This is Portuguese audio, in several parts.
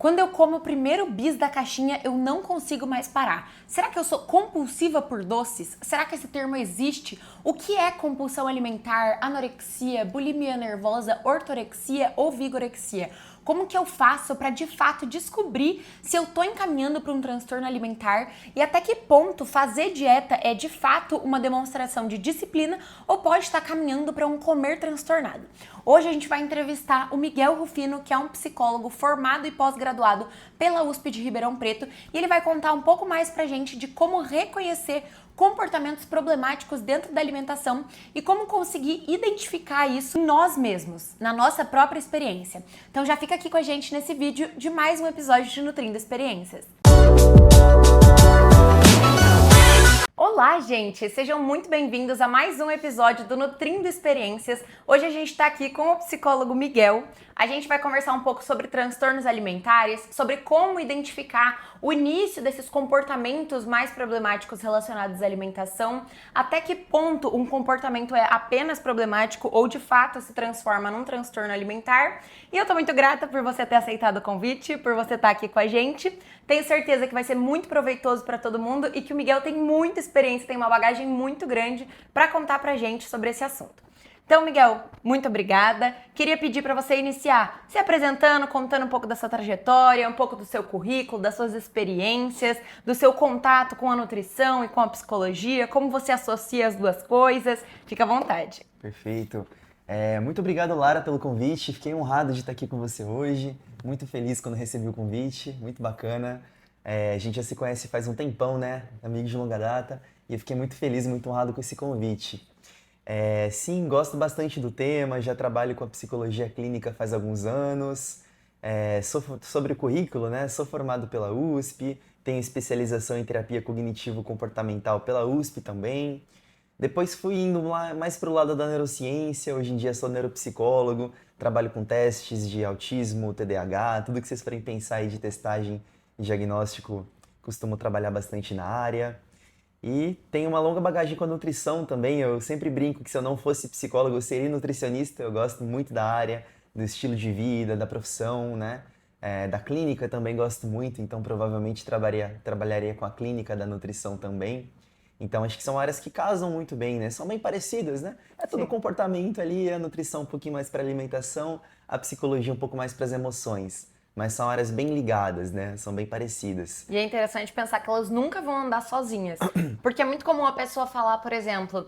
Quando eu como o primeiro bis da caixinha, eu não consigo mais parar. Será que eu sou compulsiva por doces? Será que esse termo existe? O que é compulsão alimentar, anorexia, bulimia nervosa, ortorexia ou vigorexia? Como que eu faço para de fato descobrir se eu tô encaminhando para um transtorno alimentar e até que ponto fazer dieta é de fato uma demonstração de disciplina ou pode estar caminhando para um comer transtornado? Hoje a gente vai entrevistar o Miguel Rufino, que é um psicólogo formado e pós-graduado pela USP de Ribeirão Preto, e ele vai contar um pouco mais pra gente de como reconhecer comportamentos problemáticos dentro da alimentação e como conseguir identificar isso em nós mesmos, na nossa própria experiência. Então já fica aqui com a gente nesse vídeo de mais um episódio de Nutrindo Experiências. Olá, gente! Sejam muito bem-vindos a mais um episódio do Nutrindo Experiências. Hoje a gente está aqui com o psicólogo Miguel. A gente vai conversar um pouco sobre transtornos alimentares, sobre como identificar o início desses comportamentos mais problemáticos relacionados à alimentação, até que ponto um comportamento é apenas problemático ou de fato se transforma num transtorno alimentar. E eu tô muito grata por você ter aceitado o convite, por você estar aqui com a gente. Tenho certeza que vai ser muito proveitoso para todo mundo e que o Miguel tem muita experiência, tem uma bagagem muito grande para contar pra gente sobre esse assunto. Então, Miguel, muito obrigada. Queria pedir para você iniciar se apresentando, contando um pouco da sua trajetória, um pouco do seu currículo, das suas experiências, do seu contato com a nutrição e com a psicologia, como você associa as duas coisas. Fica à vontade. Perfeito. Muito obrigado, Lara, pelo convite. Fiquei honrado de estar aqui com você hoje. Muito feliz quando recebi o convite. Muito bacana. A gente já se conhece faz um tempão, né? Amigos de longa data. E eu fiquei muito feliz, muito honrado com esse convite. Sim, gosto bastante do tema. Já trabalho com a psicologia clínica faz alguns anos. Sobre o currículo, né? Sou formado pela USP. Tenho especialização em terapia cognitivo-comportamental pela USP também. Depois fui indo mais para o lado da neurociência, hoje em dia sou neuropsicólogo, trabalho com testes de autismo, TDAH, tudo que vocês forem pensar aí de testagem e diagnóstico, costumo trabalhar bastante na área. E tenho uma longa bagagem com a nutrição também, eu sempre brinco que se eu não fosse psicólogo eu seria nutricionista, eu gosto muito da área, do estilo de vida, da profissão, né? Da clínica também gosto muito, então provavelmente trabalharia com a clínica da nutrição também. Então, acho que são áreas que casam muito bem, né? São bem parecidas, né? É todo comportamento ali, a nutrição um pouquinho mais para alimentação, a psicologia um pouco mais para as emoções. Mas são áreas bem ligadas, né? São bem parecidas. E é interessante pensar que elas nunca vão andar sozinhas. Porque é muito comum a pessoa falar, por exemplo,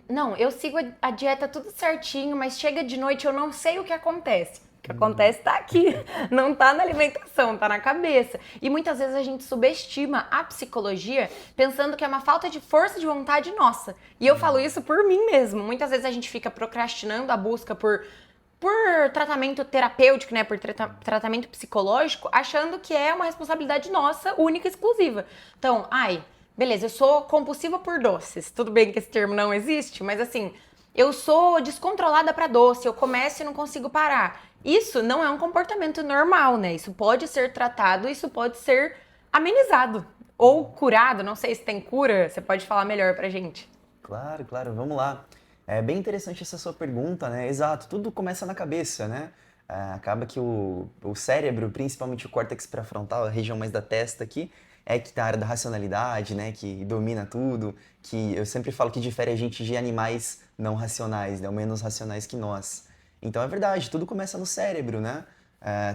não, eu sigo a dieta tudo certinho, mas chega de noite eu não sei o que acontece. O que acontece tá aqui, não tá na alimentação, tá na cabeça. E muitas vezes a gente subestima a psicologia pensando que é uma falta de força de vontade nossa. E eu falo isso por mim mesmo. Muitas vezes a gente fica procrastinando a busca por tratamento terapêutico, né, por tratamento psicológico, achando que é uma responsabilidade nossa, única e exclusiva. Então, beleza, eu sou compulsiva por doces. Tudo bem que esse termo não existe, mas assim, eu sou descontrolada para doce, eu começo e não consigo parar. Isso não é um comportamento normal, né? Isso pode ser tratado, isso pode ser amenizado ou curado. Não sei se tem cura, você pode falar melhor pra gente. Claro, claro, vamos lá. É bem interessante essa sua pergunta, né? Exato, tudo começa na cabeça, né? Acaba que o cérebro, principalmente o córtex pré-frontal, a região mais da testa aqui, é que tá a área da racionalidade, né? Que domina tudo, que eu sempre falo que difere a gente de animais não racionais, né? Ou menos racionais que nós. Então é verdade, tudo começa no cérebro, né?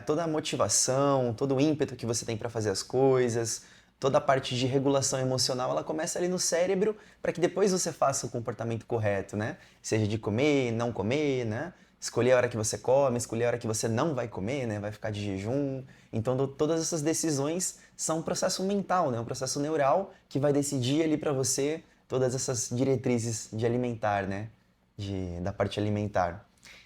Toda a motivação, todo o ímpeto que você tem para fazer as coisas, toda a parte de regulação emocional, ela começa ali no cérebro para que depois você faça o comportamento correto, né? Seja de comer, não comer, né? Escolher a hora que você come, escolher a hora que você não vai comer, né? Vai ficar de jejum. Então, todas essas decisões são um processo mental, né? Um processo neural que vai decidir ali para você todas essas diretrizes de alimentar, né? Da parte alimentar.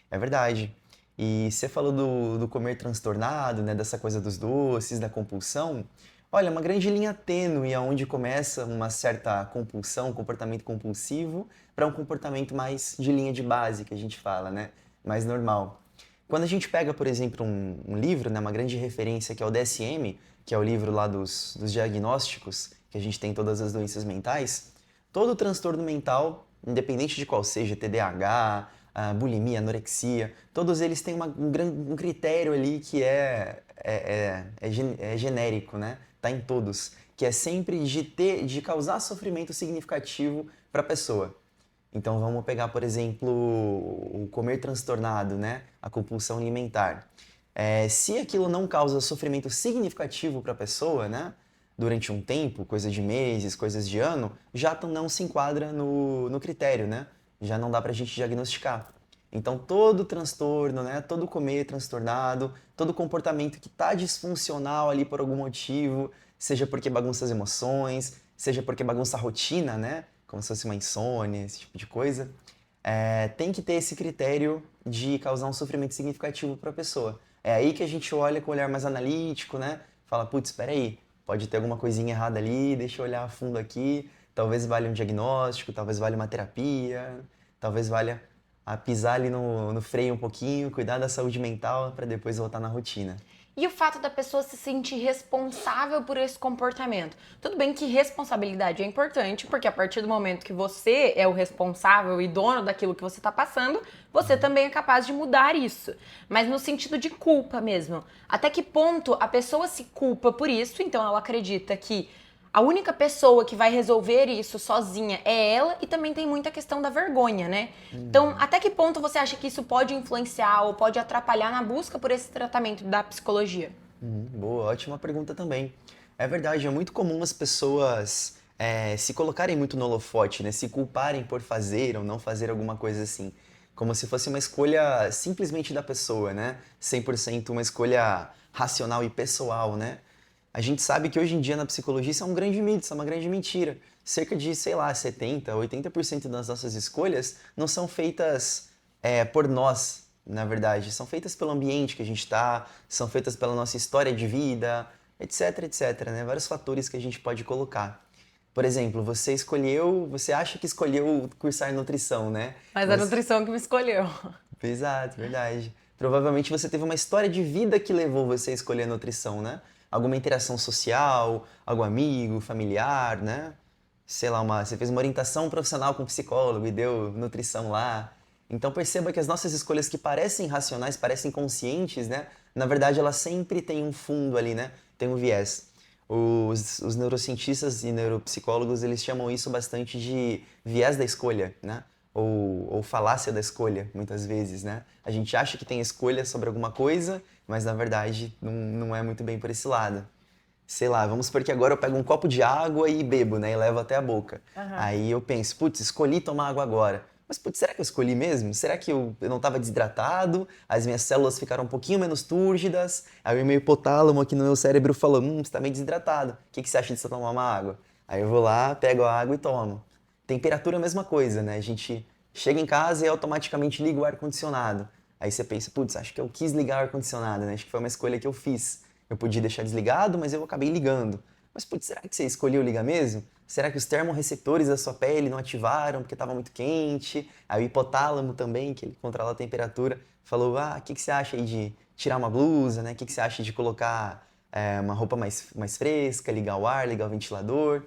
É verdade. E você falou do comer transtornado, né? Dessa coisa dos doces, da compulsão. Olha, uma grande linha tênue aonde começa uma certa compulsão, um comportamento compulsivo, para um comportamento mais de linha de base, que a gente fala, né? Mais normal. Quando a gente pega, por exemplo, um livro, né? Uma grande referência que é o DSM, que é o livro lá dos diagnósticos, que a gente tem todas as doenças mentais, todo transtorno mental, independente de qual seja, TDAH, bulimia, anorexia, todos eles têm um critério ali que é é genérico, né? Tá em todos, que é sempre de causar sofrimento significativo para a pessoa. Então vamos pegar, por exemplo, o comer transtornado, né? A compulsão alimentar. Se aquilo não causa sofrimento significativo para a pessoa, né? Durante um tempo, coisa de meses, coisas de ano, já não se enquadra no critério, né? Já não dá para a gente diagnosticar. Então todo transtorno, né? Todo comer transtornado, todo comportamento que está disfuncional ali por algum motivo, seja porque bagunça as emoções, seja porque bagunça a rotina, né? Como se fosse uma insônia, esse tipo de coisa, tem que ter esse critério de causar um sofrimento significativo para a pessoa. É aí que a gente olha com um olhar mais analítico, né? Fala, putz, espera aí, pode ter alguma coisinha errada ali, deixa eu olhar a fundo aqui, talvez valha um diagnóstico, talvez valha uma terapia, talvez valha pisar ali no freio um pouquinho, cuidar da saúde mental para depois voltar na rotina. E o fato da pessoa se sentir responsável por esse comportamento. Tudo bem que responsabilidade é importante, porque a partir do momento que você é o responsável e dono daquilo que você está passando, você também é capaz de mudar isso. Mas no sentido de culpa mesmo. Até que ponto a pessoa se culpa por isso, então ela acredita que a única pessoa que vai resolver isso sozinha é ela, e também tem muita questão da vergonha, né? Então, até que ponto você acha que isso pode influenciar ou pode atrapalhar na busca por esse tratamento da psicologia? Boa, ótima pergunta também. É verdade, é muito comum as pessoas se colocarem muito no holofote, né? Se culparem por fazer ou não fazer alguma coisa assim. Como se fosse uma escolha simplesmente da pessoa, né? 100% uma escolha racional e pessoal, né? A gente sabe que hoje em dia na psicologia isso é um grande mito, isso é uma grande mentira. Cerca de, sei lá, 70, 80% das nossas escolhas não são feitas por nós, na verdade. São feitas pelo ambiente que a gente está, são feitas pela nossa história de vida, etc, etc, né? Vários fatores que a gente pode colocar. Por exemplo, você acha que escolheu cursar nutrição, né? Mas a nutrição que me escolheu. Exato, verdade. Provavelmente você teve uma história de vida que levou você a escolher a nutrição, né? Alguma interação social, algum amigo, familiar, né? Sei lá, você fez uma orientação profissional com um psicólogo e deu nutrição lá. Então perceba que as nossas escolhas que parecem racionais, parecem conscientes, né? Na verdade, elas sempre têm um fundo ali, né? Tem um viés. Os neurocientistas e neuropsicólogos, eles chamam isso bastante de viés da escolha, né? Ou falácia da escolha, muitas vezes, né? A gente acha que tem escolha sobre alguma coisa, mas na verdade não é muito bem por esse lado. Sei lá, vamos supor que agora eu pego um copo de água e bebo, né? E levo até a boca. Aí eu penso, putz, escolhi tomar água agora. Mas, putz, será que eu escolhi mesmo? Será que eu não estava desidratado? As minhas células ficaram um pouquinho menos túrgidas? Aí o meu hipotálamo aqui no meu cérebro falou, você está meio desidratado. O que você acha de você tomar uma água? Aí eu vou lá, pego a água e tomo. Temperatura é a mesma coisa, né? A gente chega em casa e automaticamente liga o ar-condicionado. Aí você pensa, putz, acho que eu quis ligar o ar-condicionado, né? Acho que foi uma escolha que eu fiz. Eu podia deixar desligado, mas eu acabei ligando. Mas, putz, será que você escolheu ligar mesmo? Será que os termorreceptores da sua pele não ativaram porque estava muito quente? Aí o hipotálamo também, que ele controla a temperatura, falou, o que você acha aí de tirar uma blusa, né? O que você acha de colocar uma roupa mais fresca, ligar o ar, ligar o ventilador?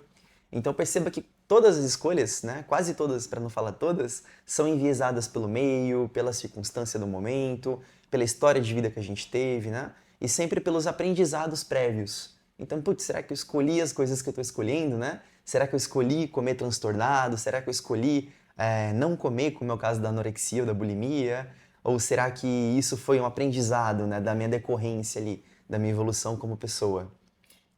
Então perceba que todas as escolhas, né, quase todas, para não falar todas, são enviesadas pelo meio, pela circunstância do momento, pela história de vida que a gente teve, né? E sempre pelos aprendizados prévios. Então, putz, será que eu escolhi as coisas que eu estou escolhendo, né? Será que eu escolhi comer transtornado? Será que eu escolhi não comer, como é o caso da anorexia ou da bulimia? Ou será que isso foi um aprendizado, né, da minha decorrência ali, da minha evolução como pessoa?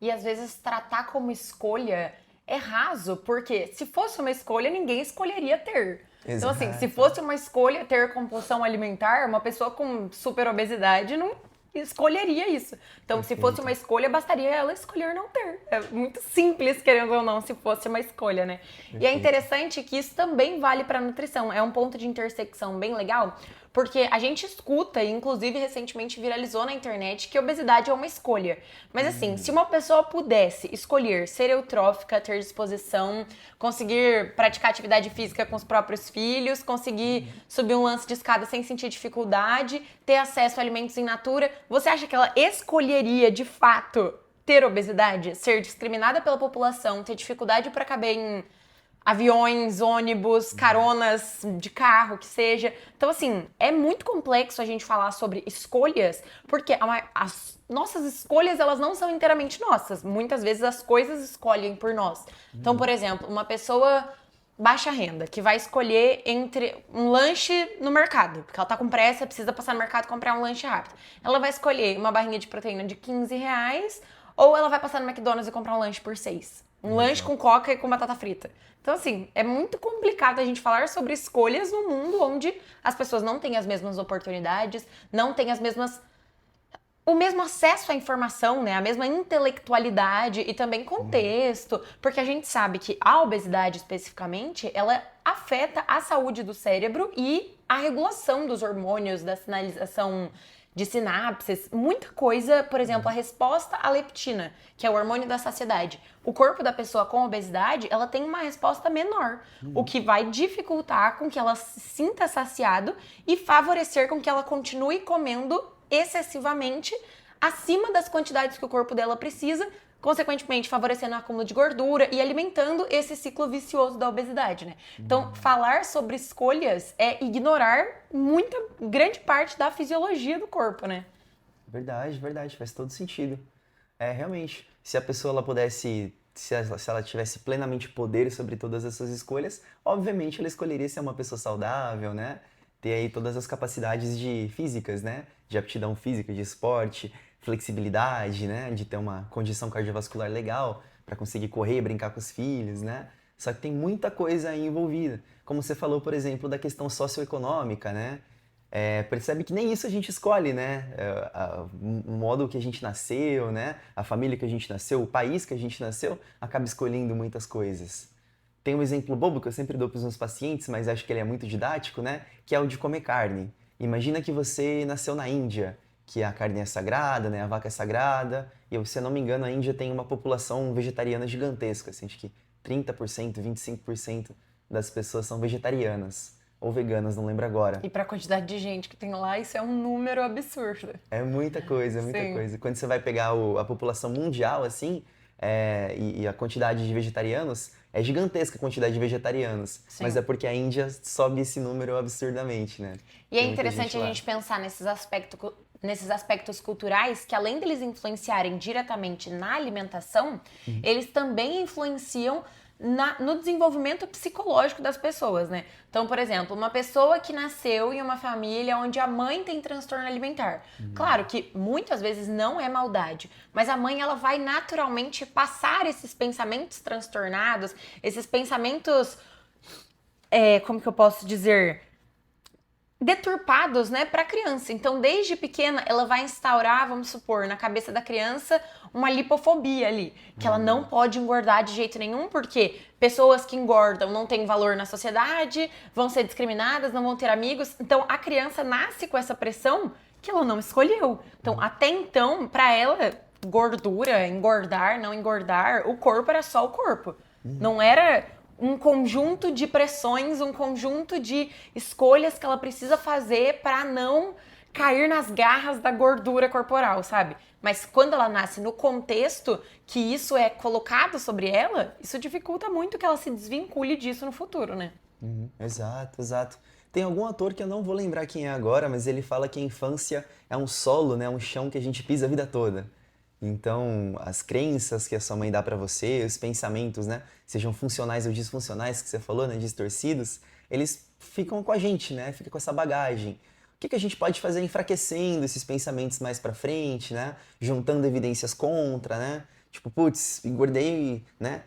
E às vezes tratar como escolha é raso, porque se fosse uma escolha, ninguém escolheria ter. Então, assim, se Exato. fosse uma escolha ter compulsão alimentar, uma pessoa com super obesidade não escolheria isso. Então, se fosse uma escolha, bastaria ela escolher não ter. É muito simples, querendo ou não, se fosse uma escolha, né? E é interessante que isso também vale para nutrição. É um ponto de intersecção bem legal, porque a gente escuta, e inclusive recentemente viralizou na internet, que obesidade é uma escolha. Mas assim, se uma pessoa pudesse escolher ser eutrófica, ter disposição, conseguir praticar atividade física com os próprios filhos, conseguir subir um lance de escada sem sentir dificuldade, ter acesso a alimentos in natura, você acha que ela escolheria de fato ter obesidade, ser discriminada pela população, ter dificuldade para caber em aviões, ônibus, caronas de carro, que seja. Então, assim, é muito complexo a gente falar sobre escolhas, porque as nossas escolhas, elas não são inteiramente nossas. Muitas vezes as coisas escolhem por nós. Então, por exemplo, uma pessoa baixa renda, que vai escolher entre um lanche no mercado, porque ela tá com pressa, precisa passar no mercado e comprar um lanche rápido. Ela vai escolher uma barrinha de proteína de R$ 15, ou ela vai passar no McDonald's e comprar um lanche por 6. Um lanche com coca e com batata frita. Então, assim, é muito complicado a gente falar sobre escolhas num mundo onde as pessoas não têm as mesmas oportunidades, não têm o mesmo acesso à informação, né? A mesma intelectualidade e também contexto. Porque a gente sabe que a obesidade, especificamente, ela afeta a saúde do cérebro e a regulação dos hormônios, da sinalização de sinapses, muita coisa, por exemplo, a resposta à leptina, que é o hormônio da saciedade. O corpo da pessoa com obesidade, ela tem uma resposta menor, o que vai dificultar com que ela se sinta saciado e favorecer com que ela continue comendo excessivamente acima das quantidades que o corpo dela precisa, consequentemente favorecendo o acúmulo de gordura e alimentando esse ciclo vicioso da obesidade, né? Então, falar sobre escolhas é ignorar grande parte da fisiologia do corpo, né? Verdade, verdade, faz todo sentido. É, realmente, se a pessoa ela pudesse, se ela tivesse plenamente poder sobre todas essas escolhas, obviamente ela escolheria ser uma pessoa saudável, né? Ter aí todas as capacidades físicas, né? De aptidão física, de esporte, flexibilidade, né? De ter uma condição cardiovascular legal para conseguir correr, brincar com os filhos, né? Só que tem muita coisa aí envolvida. Como você falou, por exemplo, da questão socioeconômica, né? Percebe que nem isso a gente escolhe, né? O modo que a gente nasceu, né? A família que a gente nasceu, o país que a gente nasceu, acaba escolhendo muitas coisas. Tem um exemplo bobo que eu sempre dou para os meus pacientes, mas acho que ele é muito didático, né? Que é o de comer carne. Imagina que você nasceu na Índia, que a carne é sagrada, né? A vaca é sagrada, e se eu não me engano, a Índia tem uma população vegetariana gigantesca, assim, acho que 30%, 25% das pessoas são vegetarianas. Ou veganas, não lembro agora. E para a quantidade de gente que tem lá, isso é um número absurdo. É muita coisa, muita Sim. coisa. Quando você vai pegar a população mundial, assim, e a quantidade de vegetarianos, é gigantesca a quantidade de vegetarianos. Sim. Mas é porque a Índia sobe esse número absurdamente, né? E é Tem muita interessante gente a lá. gente pensar nesses aspectos culturais que, além deles influenciarem diretamente na alimentação, eles também influenciam no desenvolvimento psicológico das pessoas, né? Então, por exemplo, uma pessoa que nasceu em uma família onde a mãe tem transtorno alimentar. Claro que muitas vezes não é maldade, mas a mãe ela vai naturalmente passar esses pensamentos transtornados, esses pensamentos, como que eu posso dizer? Deturpados, né, para a criança. Então, desde pequena, ela vai instaurar, vamos supor, na cabeça da criança, uma lipofobia ali, que ela não pode engordar de jeito nenhum, porque pessoas que engordam não têm valor na sociedade, vão ser discriminadas, não vão ter amigos. Então, a criança nasce com essa pressão que ela não escolheu. Então, até então, para ela, gordura, engordar, não engordar, o corpo era só o corpo. Não era um conjunto de pressões, um conjunto de escolhas que ela precisa fazer para não cair nas garras da gordura corporal, sabe? Mas quando ela nasce no contexto que isso é colocado sobre ela, isso dificulta muito que ela se desvincule disso no futuro, né? Exato, exato. Tem algum ator que eu não vou lembrar quem é agora, mas ele fala que a infância é um solo, né? Um chão que a gente pisa a vida toda. Então, as crenças que a sua mãe dá pra você, os pensamentos, né? Sejam funcionais ou disfuncionais, que você falou, né? Distorcidos, eles ficam com a gente, né? Fica com essa bagagem. O que a gente pode fazer enfraquecendo esses pensamentos mais pra frente, né? Juntando evidências contra, né? Tipo, putz, engordei, né?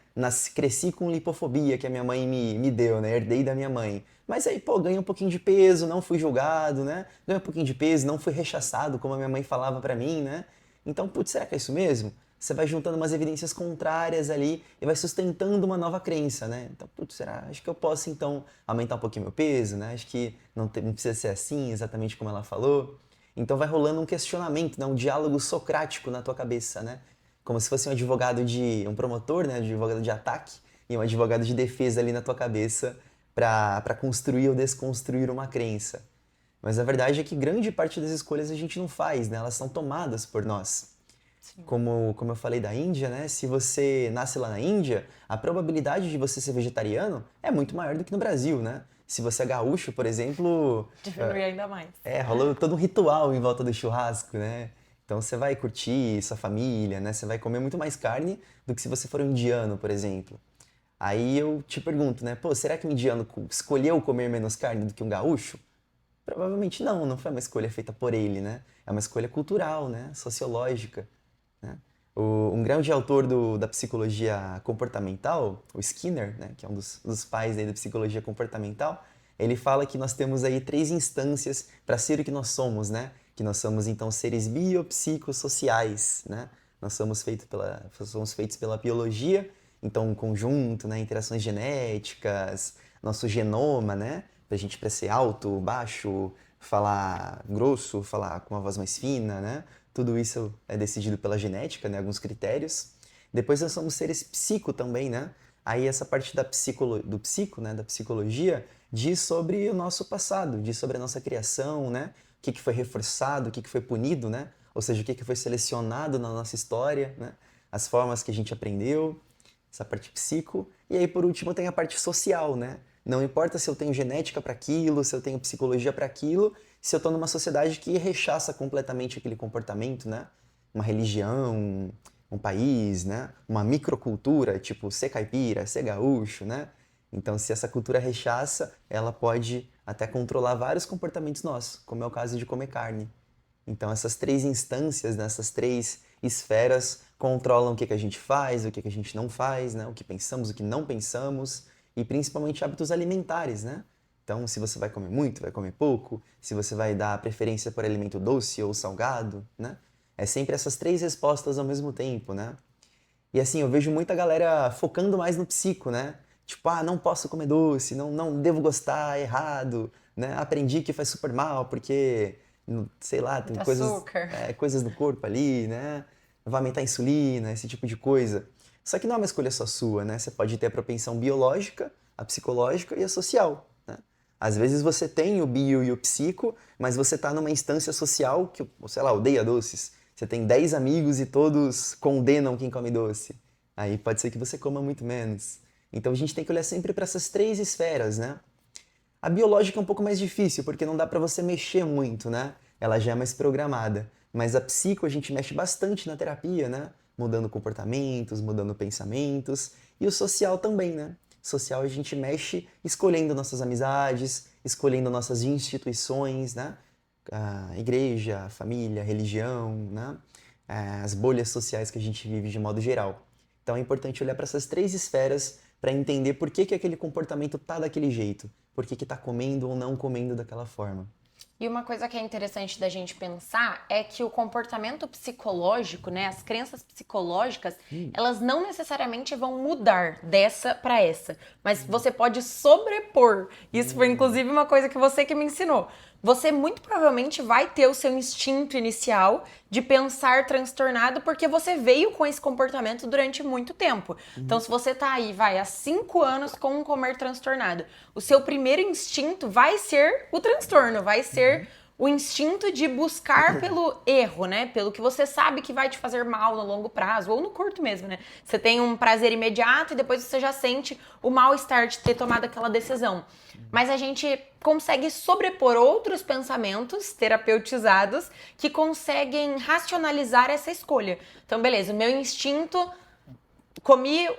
Cresci com lipofobia que a minha mãe me deu, né? Herdei da minha mãe. Mas aí, pô, ganhei um pouquinho de peso, não fui julgado, né? Ganhei um pouquinho de peso, não fui rechaçado, como a minha mãe falava pra mim, né? Então, putz, será que é isso mesmo? Você vai juntando umas evidências contrárias ali e vai sustentando uma nova crença, né? Então, putz, será? Acho que eu posso, então, aumentar um pouquinho meu peso, né? Acho que não precisa ser assim, exatamente como ela falou. Então, vai rolando um questionamento, né? Um diálogo socrático na tua cabeça, né? Como se fosse um promotor, né? Um advogado de ataque e um advogado de defesa ali na tua cabeça para construir ou desconstruir uma crença. Mas a verdade é que grande parte das escolhas a gente não faz, né? Elas são tomadas por nós. Como eu falei da Índia, né? Se você nasce lá na Índia, a probabilidade de você ser vegetariano é muito maior do que no Brasil, né? Se você é gaúcho, por exemplo, Diminui ainda mais. rola todo um ritual em volta do churrasco, né? Então você vai curtir sua família, né? Você vai comer muito mais carne do que se você for um indiano, por exemplo. Aí eu te pergunto, né? Pô, será que um indiano escolheu comer menos carne do que um gaúcho? Provavelmente não, não foi uma escolha feita por ele, né? É uma escolha cultural, né? Sociológica, né? Um grande autor da psicologia comportamental, o Skinner, né? Que é um dos pais aí da psicologia comportamental, ele fala que nós temos aí 3 instâncias para ser o que nós somos, né? Que nós somos, então, seres biopsicossociais, né? Nós somos feitos pela biologia, então, um conjunto, né? Interações genéticas, nosso genoma, né? Pra gente para ser alto, baixo, falar grosso, falar com uma voz mais fina, né? Tudo isso é decidido pela genética, né? Alguns critérios. Depois nós somos seres psico também, né? Aí essa parte do psico, né? Da psicologia, diz sobre o nosso passado, diz sobre a nossa criação, né? O que foi reforçado, o que foi punido, né? Ou seja, o que foi selecionado na nossa história, né? As formas que a gente aprendeu, essa parte psico. E aí, por último, tem a parte social, né? Não importa se eu tenho genética para aquilo, se eu tenho psicologia para aquilo, se eu estou numa sociedade que rechaça completamente aquele comportamento, né? Uma religião, um país, né? Uma microcultura, tipo ser caipira, ser gaúcho, né? Então, se essa cultura rechaça, ela pode até controlar vários comportamentos nossos, como é o caso de comer carne. Então, essas 3 instâncias, né? Essas 3 esferas controlam o que a gente faz, o que a gente não faz, né? O que pensamos, o que não pensamos, e principalmente hábitos alimentares, né? Então, se você vai comer muito, vai comer pouco, se você vai dar preferência por alimento doce ou salgado, né? É sempre essas 3 respostas ao mesmo tempo, né? E assim, eu vejo muita galera focando mais no psico, né? Tipo, não posso comer doce, não devo gostar, é errado, né? Aprendi que faz super mal porque, sei lá, tem coisas do corpo ali, né? Vai aumentar a insulina, esse tipo de coisa. Só que não é uma escolha só sua, né? Você pode ter a propensão biológica, a psicológica e a social, né? Às vezes você tem o bio e o psico, mas você está numa instância social que, sei lá, odeia doces. Você tem 10 amigos e todos condenam quem come doce. Aí pode ser que você coma muito menos. Então a gente tem que olhar sempre para essas 3 esferas, né? A biológica é um pouco mais difícil, porque não dá para você mexer muito, né? Ela já é mais programada. Mas a psico a gente mexe bastante na terapia, né? Mudando comportamentos, mudando pensamentos. E o social também, né? Social a gente mexe escolhendo nossas amizades, escolhendo nossas instituições, né? A igreja, a família, a religião, né? As bolhas sociais que a gente vive de modo geral. Então é importante olhar para essas 3 esferas para entender por que aquele comportamento tá daquele jeito, por que tá comendo ou não comendo daquela forma. E uma coisa que é interessante da gente pensar é que o comportamento psicológico, né, as crenças psicológicas, elas não necessariamente vão mudar dessa para essa, mas você pode sobrepor. Isso foi inclusive uma coisa que você que me ensinou. Você muito provavelmente vai ter o seu instinto inicial de pensar transtornado porque você veio com esse comportamento durante muito tempo. Então, se você tá aí, há 5 anos com um comer transtornado, o seu primeiro instinto vai ser o transtorno, vai ser o instinto de buscar pelo erro, né? Pelo que você sabe que vai te fazer mal no longo prazo, ou no curto mesmo, né? Você tem um prazer imediato e depois você já sente o mal-estar de ter tomado aquela decisão. Mas a gente consegue sobrepor outros pensamentos terapeutizados que conseguem racionalizar essa escolha. Então, beleza, o meu instinto... Comi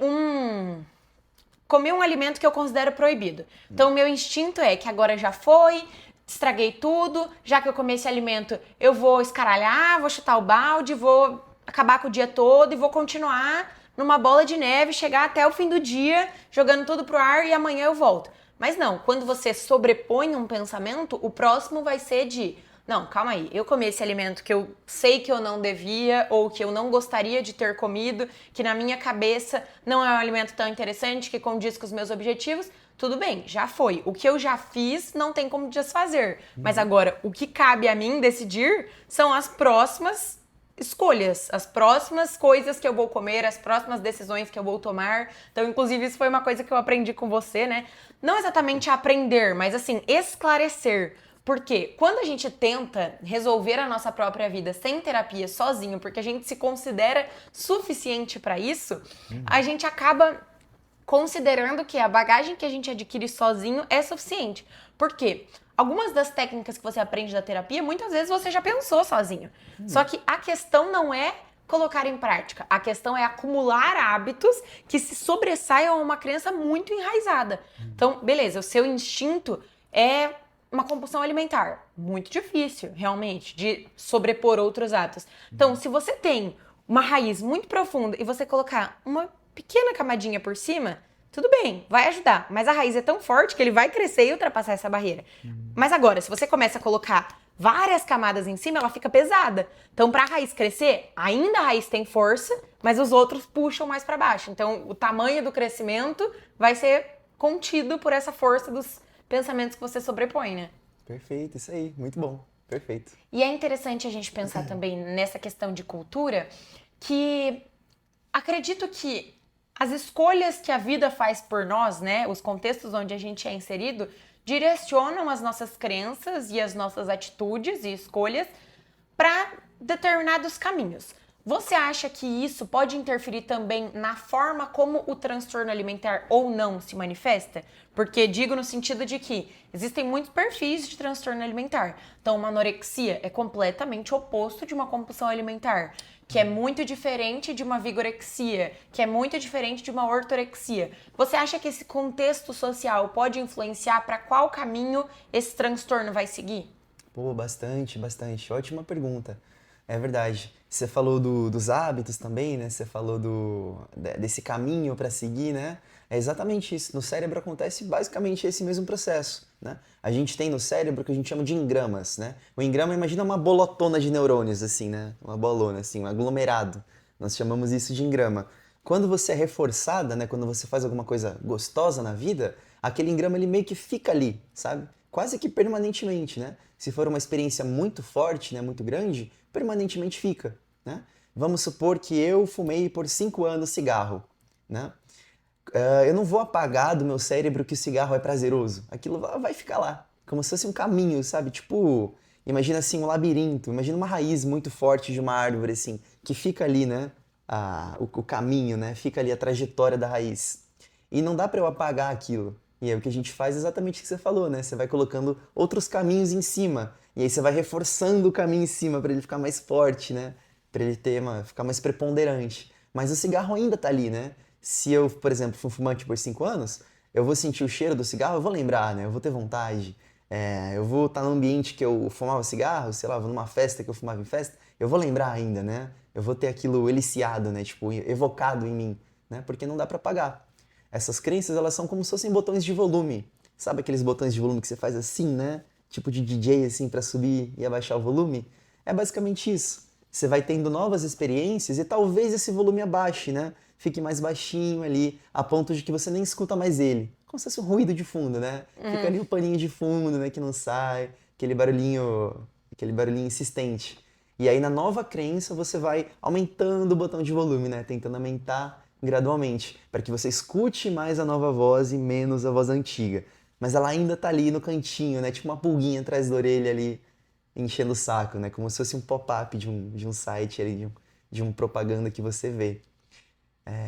um alimento que eu considero proibido. Então, o meu instinto é que agora já foi... Estraguei tudo, já que eu comi esse alimento, eu vou escaralhar, vou chutar o balde, vou acabar com o dia todo e vou continuar numa bola de neve, chegar até o fim do dia, jogando tudo pro ar e amanhã eu volto. Mas não, quando você sobrepõe um pensamento, o próximo vai ser de... Não, calma aí, eu comi esse alimento que eu sei que eu não devia ou que eu não gostaria de ter comido, que na minha cabeça não é um alimento tão interessante, que condiz com os meus objetivos... Tudo bem, já foi. O que eu já fiz não tem como desfazer. Mas agora, o que cabe a mim decidir são as próximas escolhas, as próximas coisas que eu vou comer, as próximas decisões que eu vou tomar. Então, inclusive, isso foi uma coisa que eu aprendi com você, né? Não exatamente aprender, mas assim, esclarecer. Porque quando a gente tenta resolver a nossa própria vida sem terapia, sozinho, porque a gente se considera suficiente para isso, a gente acaba considerando que a bagagem que a gente adquire sozinho é suficiente. Por quê? Algumas das técnicas que você aprende da terapia, muitas vezes você já pensou sozinho. Só que a questão não é colocar em prática. A questão é acumular hábitos que se sobressaiam a uma crença muito enraizada. Então, beleza, o seu instinto é uma compulsão alimentar. Muito difícil, realmente, de sobrepor outros atos. Então, se você tem uma raiz muito profunda e você colocar uma pequena camadinha por cima, tudo bem, vai ajudar. Mas a raiz é tão forte que ele vai crescer e ultrapassar essa barreira. Mas agora, se você começa a colocar várias camadas em cima, ela fica pesada. Então, para a raiz crescer, ainda a raiz tem força, mas os outros puxam mais para baixo. Então, o tamanho do crescimento vai ser contido por essa força dos pensamentos que você sobrepõe, né? Perfeito, isso aí, muito bom, perfeito. E é interessante a gente pensar também nessa questão de cultura, que acredito que as escolhas que a vida faz por nós, né, os contextos onde a gente é inserido, direcionam as nossas crenças e as nossas atitudes e escolhas para determinados caminhos. Você acha que isso pode interferir também na forma como o transtorno alimentar ou não se manifesta? Porque digo no sentido de que existem muitos perfis de transtorno alimentar. Então, uma anorexia é completamente oposto de uma compulsão alimentar, que é muito diferente de uma vigorexia, que é muito diferente de uma ortorexia. Você acha que esse contexto social pode influenciar para qual caminho esse transtorno vai seguir? Pô, bastante, bastante. Ótima pergunta. É verdade. Você falou dos hábitos também, né? Você falou desse caminho para seguir, né? É exatamente isso. No cérebro acontece basicamente esse mesmo processo, né? A gente tem no cérebro o que a gente chama de engramas, né? O engrama, imagina uma bolotona de neurônios, assim, né? Uma bolona, assim, um aglomerado. Nós chamamos isso de engrama. Quando você é reforçada, né? Quando você faz alguma coisa gostosa na vida, aquele engrama ele meio que fica ali, sabe? Quase que permanentemente, né? Se for uma experiência muito forte, né? Muito grande, permanentemente fica, né? Vamos supor que eu fumei por 5 anos cigarro, né? Eu não vou apagar do meu cérebro que o cigarro é prazeroso. Aquilo vai ficar lá, como se fosse um caminho, sabe? Tipo, imagina assim um labirinto, imagina uma raiz muito forte de uma árvore, assim, que fica ali, né? O caminho, né? Fica ali a trajetória da raiz. E não dá para eu apagar aquilo. E aí o que a gente faz é exatamente o que você falou, né? Você vai colocando outros caminhos em cima. E aí você vai reforçando o caminho em cima para ele ficar mais forte, né? Para ele ficar mais preponderante. Mas o cigarro ainda tá ali, né? Se eu, por exemplo, for fumante por 5 anos, eu vou sentir o cheiro do cigarro, eu vou lembrar, né? Eu vou ter vontade. Eu vou estar num ambiente que eu fumava cigarro, sei lá, vou numa festa que eu fumava em festa, eu vou lembrar ainda, né? Eu vou ter aquilo eliciado, né? Tipo, evocado em mim, né? Porque não dá para apagar. Essas crenças, elas são como se fossem botões de volume. Sabe aqueles botões de volume que você faz assim, né? Tipo de DJ, assim, para subir e abaixar o volume? É basicamente isso. Você vai tendo novas experiências e talvez esse volume abaixe, né? Fique mais baixinho ali, a ponto de que você nem escuta mais ele. Como se fosse um ruído de fundo, né? Fica ali o paninho de fundo, né? Que não sai, aquele barulhinho insistente. E aí na nova crença você vai aumentando o botão de volume, né? Tentando aumentar gradualmente, para que você escute mais a nova voz e menos a voz antiga. Mas ela ainda tá ali no cantinho, né? Tipo uma pulguinha atrás da orelha ali, enchendo o saco, né? Como se fosse um pop-up de um site ali, de um propaganda que você vê.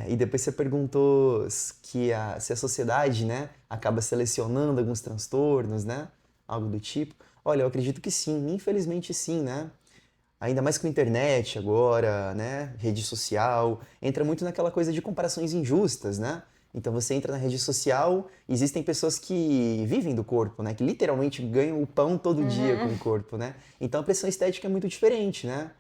E depois você perguntou se a sociedade, né, acaba selecionando alguns transtornos, né? Algo do tipo. Olha, eu acredito que sim, infelizmente sim, né? Ainda mais com a internet agora, né? Rede social, entra muito naquela coisa de comparações injustas, né? Então você entra na rede social, existem pessoas que vivem do corpo, né? Que literalmente ganham o pão todo dia com o corpo, né? Então a pressão estética é muito diferente, né?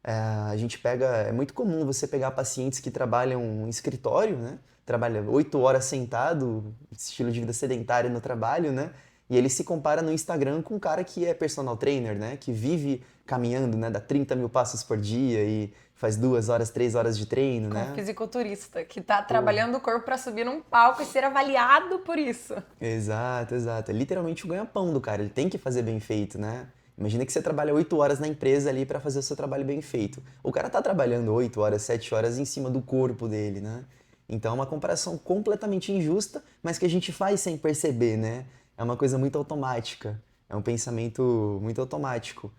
A gente é muito comum você pegar pacientes que trabalham em escritório, né? Trabalha 8 horas sentado, estilo de vida sedentário no trabalho, né? E ele se compara no Instagram com um cara que é personal trainer, né? Que vive caminhando, né? Dá 30 mil passos por dia e faz 2 horas, 3 horas de treino, Com né? um fisiculturista que tá trabalhando o corpo para subir num palco e ser avaliado por isso. Exato, exato. É literalmente o ganha-pão do cara. Ele tem que fazer bem feito, né? Imagina que você trabalha 8 horas na empresa ali para fazer o seu trabalho bem feito. O cara tá trabalhando 8 horas, 7 horas em cima do corpo dele, né? Então é uma comparação completamente injusta, mas que a gente faz sem perceber, né? É uma coisa muito automática. É um pensamento muito automático.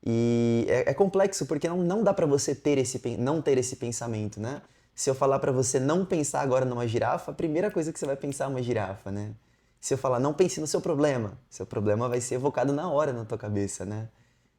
E é complexo porque não dá pra você não ter esse pensamento, né? Se eu falar pra você não pensar agora numa girafa, a primeira coisa que você vai pensar é uma girafa, né? Se eu falar não pense no seu problema vai ser evocado na hora na tua cabeça, né?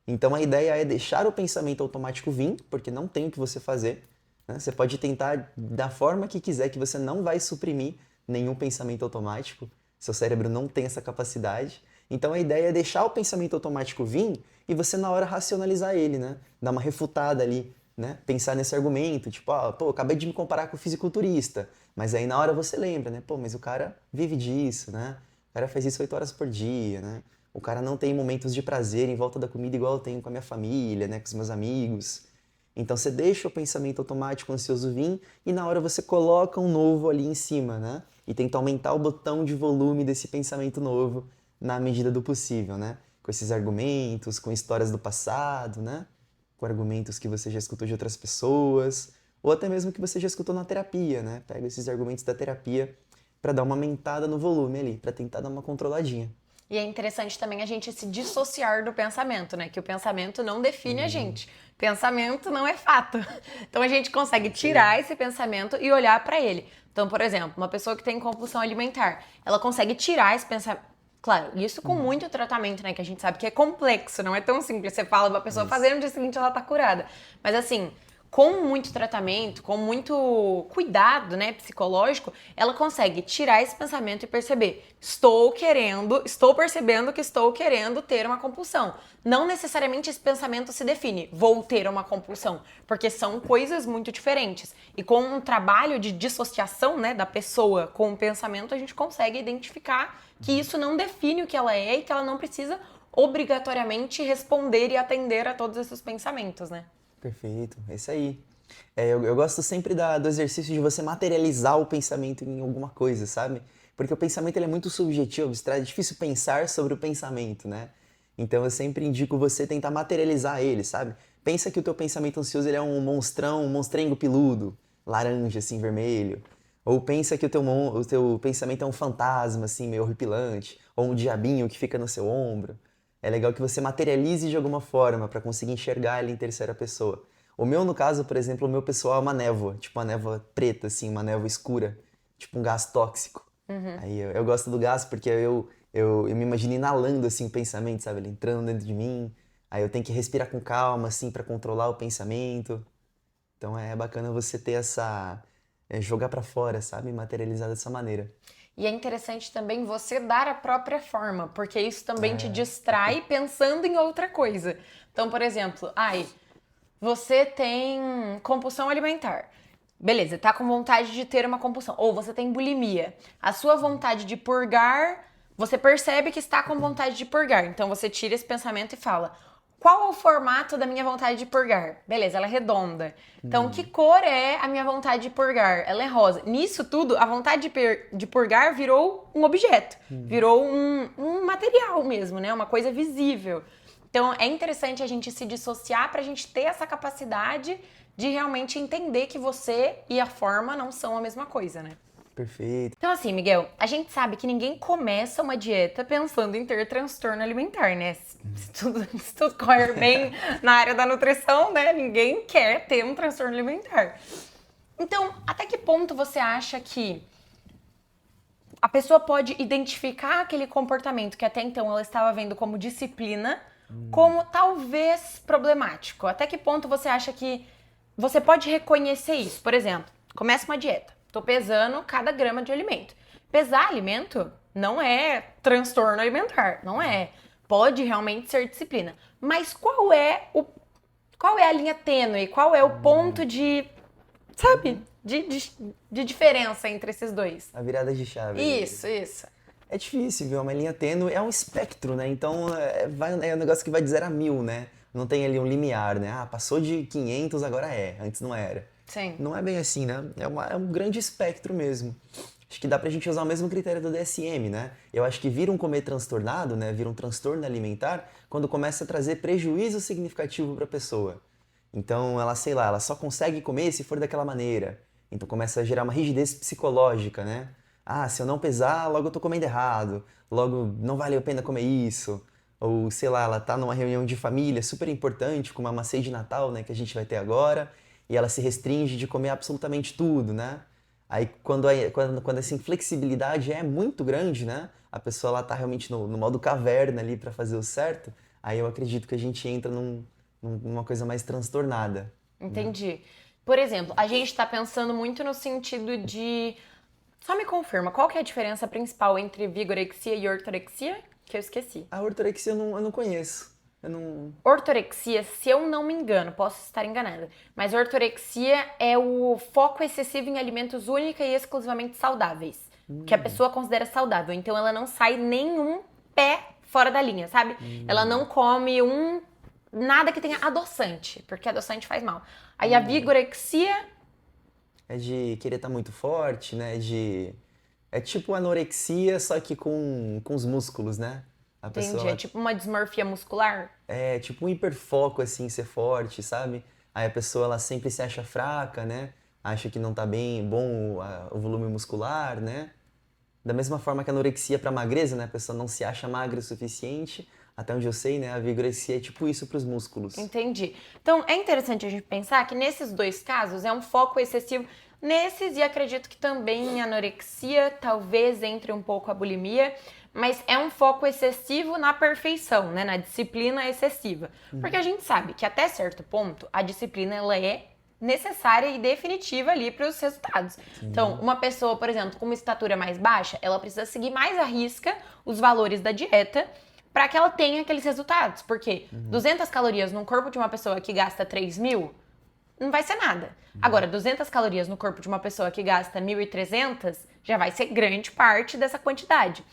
Então a ideia é deixar o pensamento automático vir, porque não tem o que você fazer, né? Você pode tentar da forma que quiser, que você não vai suprimir nenhum pensamento automático. Seu cérebro não tem essa capacidade. Então a ideia é deixar o pensamento automático vir e você na hora racionalizar ele, né? Dar uma refutada ali, né? Pensar nesse argumento, tipo, pô, acabei de me comparar com o fisiculturista. Mas aí na hora você lembra, né? Pô, mas o cara vive disso, né? O cara faz isso 8 horas por dia, né? O cara não tem momentos de prazer em volta da comida igual eu tenho com a minha família, né? Com os meus amigos. Então você deixa o pensamento automático ansioso vir e na hora você coloca um novo ali em cima, né? E tenta aumentar o botão de volume desse pensamento novo na medida do possível, né? Com esses argumentos, com histórias do passado, né? Com argumentos que você já escutou de outras pessoas, ou até mesmo que você já escutou na terapia, né? Pega esses argumentos da terapia para dar uma aumentada no volume ali, para tentar dar uma controladinha. E é interessante também a gente se dissociar do pensamento, né? Que o pensamento não define a gente. Pensamento não é fato. Então a gente consegue tirar esse pensamento e olhar para ele. Então, por exemplo, uma pessoa que tem compulsão alimentar, ela consegue tirar esse pensamento. Claro, isso com muito tratamento, né? Que a gente sabe que é complexo, não é tão simples. Você fala pra pessoa fazer, no dia seguinte ela tá curada. Mas assim, com muito tratamento, com muito cuidado, né, psicológico, ela consegue tirar esse pensamento e perceber: estou percebendo que estou querendo ter uma compulsão. Não necessariamente esse pensamento se define, vou ter uma compulsão, porque são coisas muito diferentes. E com um trabalho de dissociação, né, da pessoa com o pensamento, a gente consegue identificar que isso não define o que ela é e que ela não precisa obrigatoriamente responder e atender a todos esses pensamentos, né? Perfeito, é isso aí. Eu gosto sempre do exercício de você materializar o pensamento em alguma coisa, sabe? Porque o pensamento ele é muito subjetivo, abstrato, é difícil pensar sobre o pensamento, né? Então eu sempre indico você tentar materializar ele, sabe? Pensa que o teu pensamento ansioso ele é um monstrão, um monstrengo peludo, laranja, assim, vermelho. Ou pensa que o teu pensamento é um fantasma, assim, meio horripilante. Ou um diabinho que fica no seu ombro. É legal que você materialize de alguma forma para conseguir enxergar ele em terceira pessoa. O meu, no caso, por exemplo, o meu pessoal é uma névoa, tipo uma névoa preta, assim, uma névoa escura, tipo um gás tóxico. Aí eu gosto do gás porque eu me imagino inalando assim o pensamento, sabe? Ele entrando dentro de mim. Aí eu tenho que respirar com calma, assim, para controlar o pensamento. Então é bacana você ter jogar para fora, sabe? Materializar dessa maneira. E é interessante também você dar a própria forma, porque isso também te distrai pensando em outra coisa. Então, por exemplo, você tem compulsão alimentar. Beleza, tá com vontade de ter uma compulsão. Ou você tem bulimia. A sua vontade de purgar, você percebe que está com vontade de purgar. Então você tira esse pensamento e fala: qual é o formato da minha vontade de purgar? Beleza, ela é redonda. Então, que cor é a minha vontade de purgar? Ela é rosa. Nisso tudo, a vontade de purgar virou um objeto. Virou um material mesmo, né? Uma coisa visível. Então, é interessante a gente se dissociar para a gente ter essa capacidade de realmente entender que você e a forma não são a mesma coisa, né? Perfeito. Então, assim, Miguel, a gente sabe que ninguém começa uma dieta pensando em ter transtorno alimentar, né? Se tudo correr bem na área da nutrição, né? Ninguém quer ter um transtorno alimentar. Então, até que ponto você acha que a pessoa pode identificar aquele comportamento que até então ela estava vendo como disciplina, como talvez problemático? Até que ponto você acha que você pode reconhecer isso? Por exemplo, começa uma dieta. Tô pesando cada grama de alimento. Pesar alimento não é transtorno alimentar, não é. Pode realmente ser disciplina. Mas qual é a linha tênue? Qual é o ponto de, sabe, de diferença entre esses dois? A virada de chave. Isso. É difícil, viu? Uma linha tênue é um espectro, né? Então é um negócio que vai de 0 a 1000, né? Não tem ali um limiar, né? Passou de 500, agora antes não era. Sim. Não é bem assim, né? É um grande espectro mesmo. Acho que dá pra gente usar o mesmo critério do DSM, né? Eu acho que vira um comer transtornado, né? Vira um transtorno alimentar quando começa a trazer prejuízo significativo pra pessoa. Então ela, sei lá, ela só consegue comer se for daquela maneira. Então começa a gerar uma rigidez psicológica, né? Se eu não pesar, logo eu tô comendo errado. Logo, não vale a pena comer isso. ou sei lá, ela tá numa reunião de família super importante, como uma ceia de Natal, né, que a gente vai ter agora, e ela se restringe de comer absolutamente tudo, né? Aí quando essa inflexibilidade é muito grande, né? A pessoa ela tá realmente no modo caverna ali para fazer o certo, aí eu acredito que a gente entra numa coisa mais transtornada, né? Entendi. Por exemplo, a gente tá pensando muito no sentido de. Só me confirma, qual que é a diferença principal entre vigorexia e ortorexia? Que eu esqueci. A ortorexia eu não conheço. Eu não. Ortorexia, se eu não me engano, posso estar enganada, mas ortorexia é o foco excessivo em alimentos única e exclusivamente saudáveis, que a pessoa considera saudável. Então ela não sai nenhum pé fora da linha, sabe? Ela não come nada que tenha adoçante, porque adoçante faz mal. Aí a vigorexia, É de querer estar muito forte, né? É tipo anorexia, só que com os músculos, né? A pessoa entendi, é ela tipo uma dismorfia muscular. é tipo um hiperfoco, assim, ser forte, sabe? Aí a pessoa ela sempre se acha fraca, né? Acha que não tá bem bom o volume muscular, né? Da mesma forma que a anorexia para magreza, né? A pessoa não se acha magra o suficiente. Até onde eu sei, né? A vigorexia é tipo isso para os músculos. Entendi. Então, é interessante a gente pensar que nesses dois casos é um foco excessivo nesses e acredito que também em anorexia, talvez entre um pouco a bulimia, mas é um foco excessivo na perfeição, né, na disciplina excessiva. Porque a gente sabe que até certo ponto a disciplina ela é necessária e definitiva ali para os resultados. Então, uma pessoa, por exemplo, com uma estatura mais baixa, ela precisa seguir mais à risca os valores da dieta para que ela tenha aqueles resultados. Porque 200 calorias num corpo de uma pessoa que gasta 3.000 não vai ser nada. Agora, 200 calorias no corpo de uma pessoa que gasta 1.300 já vai ser grande parte dessa quantidade.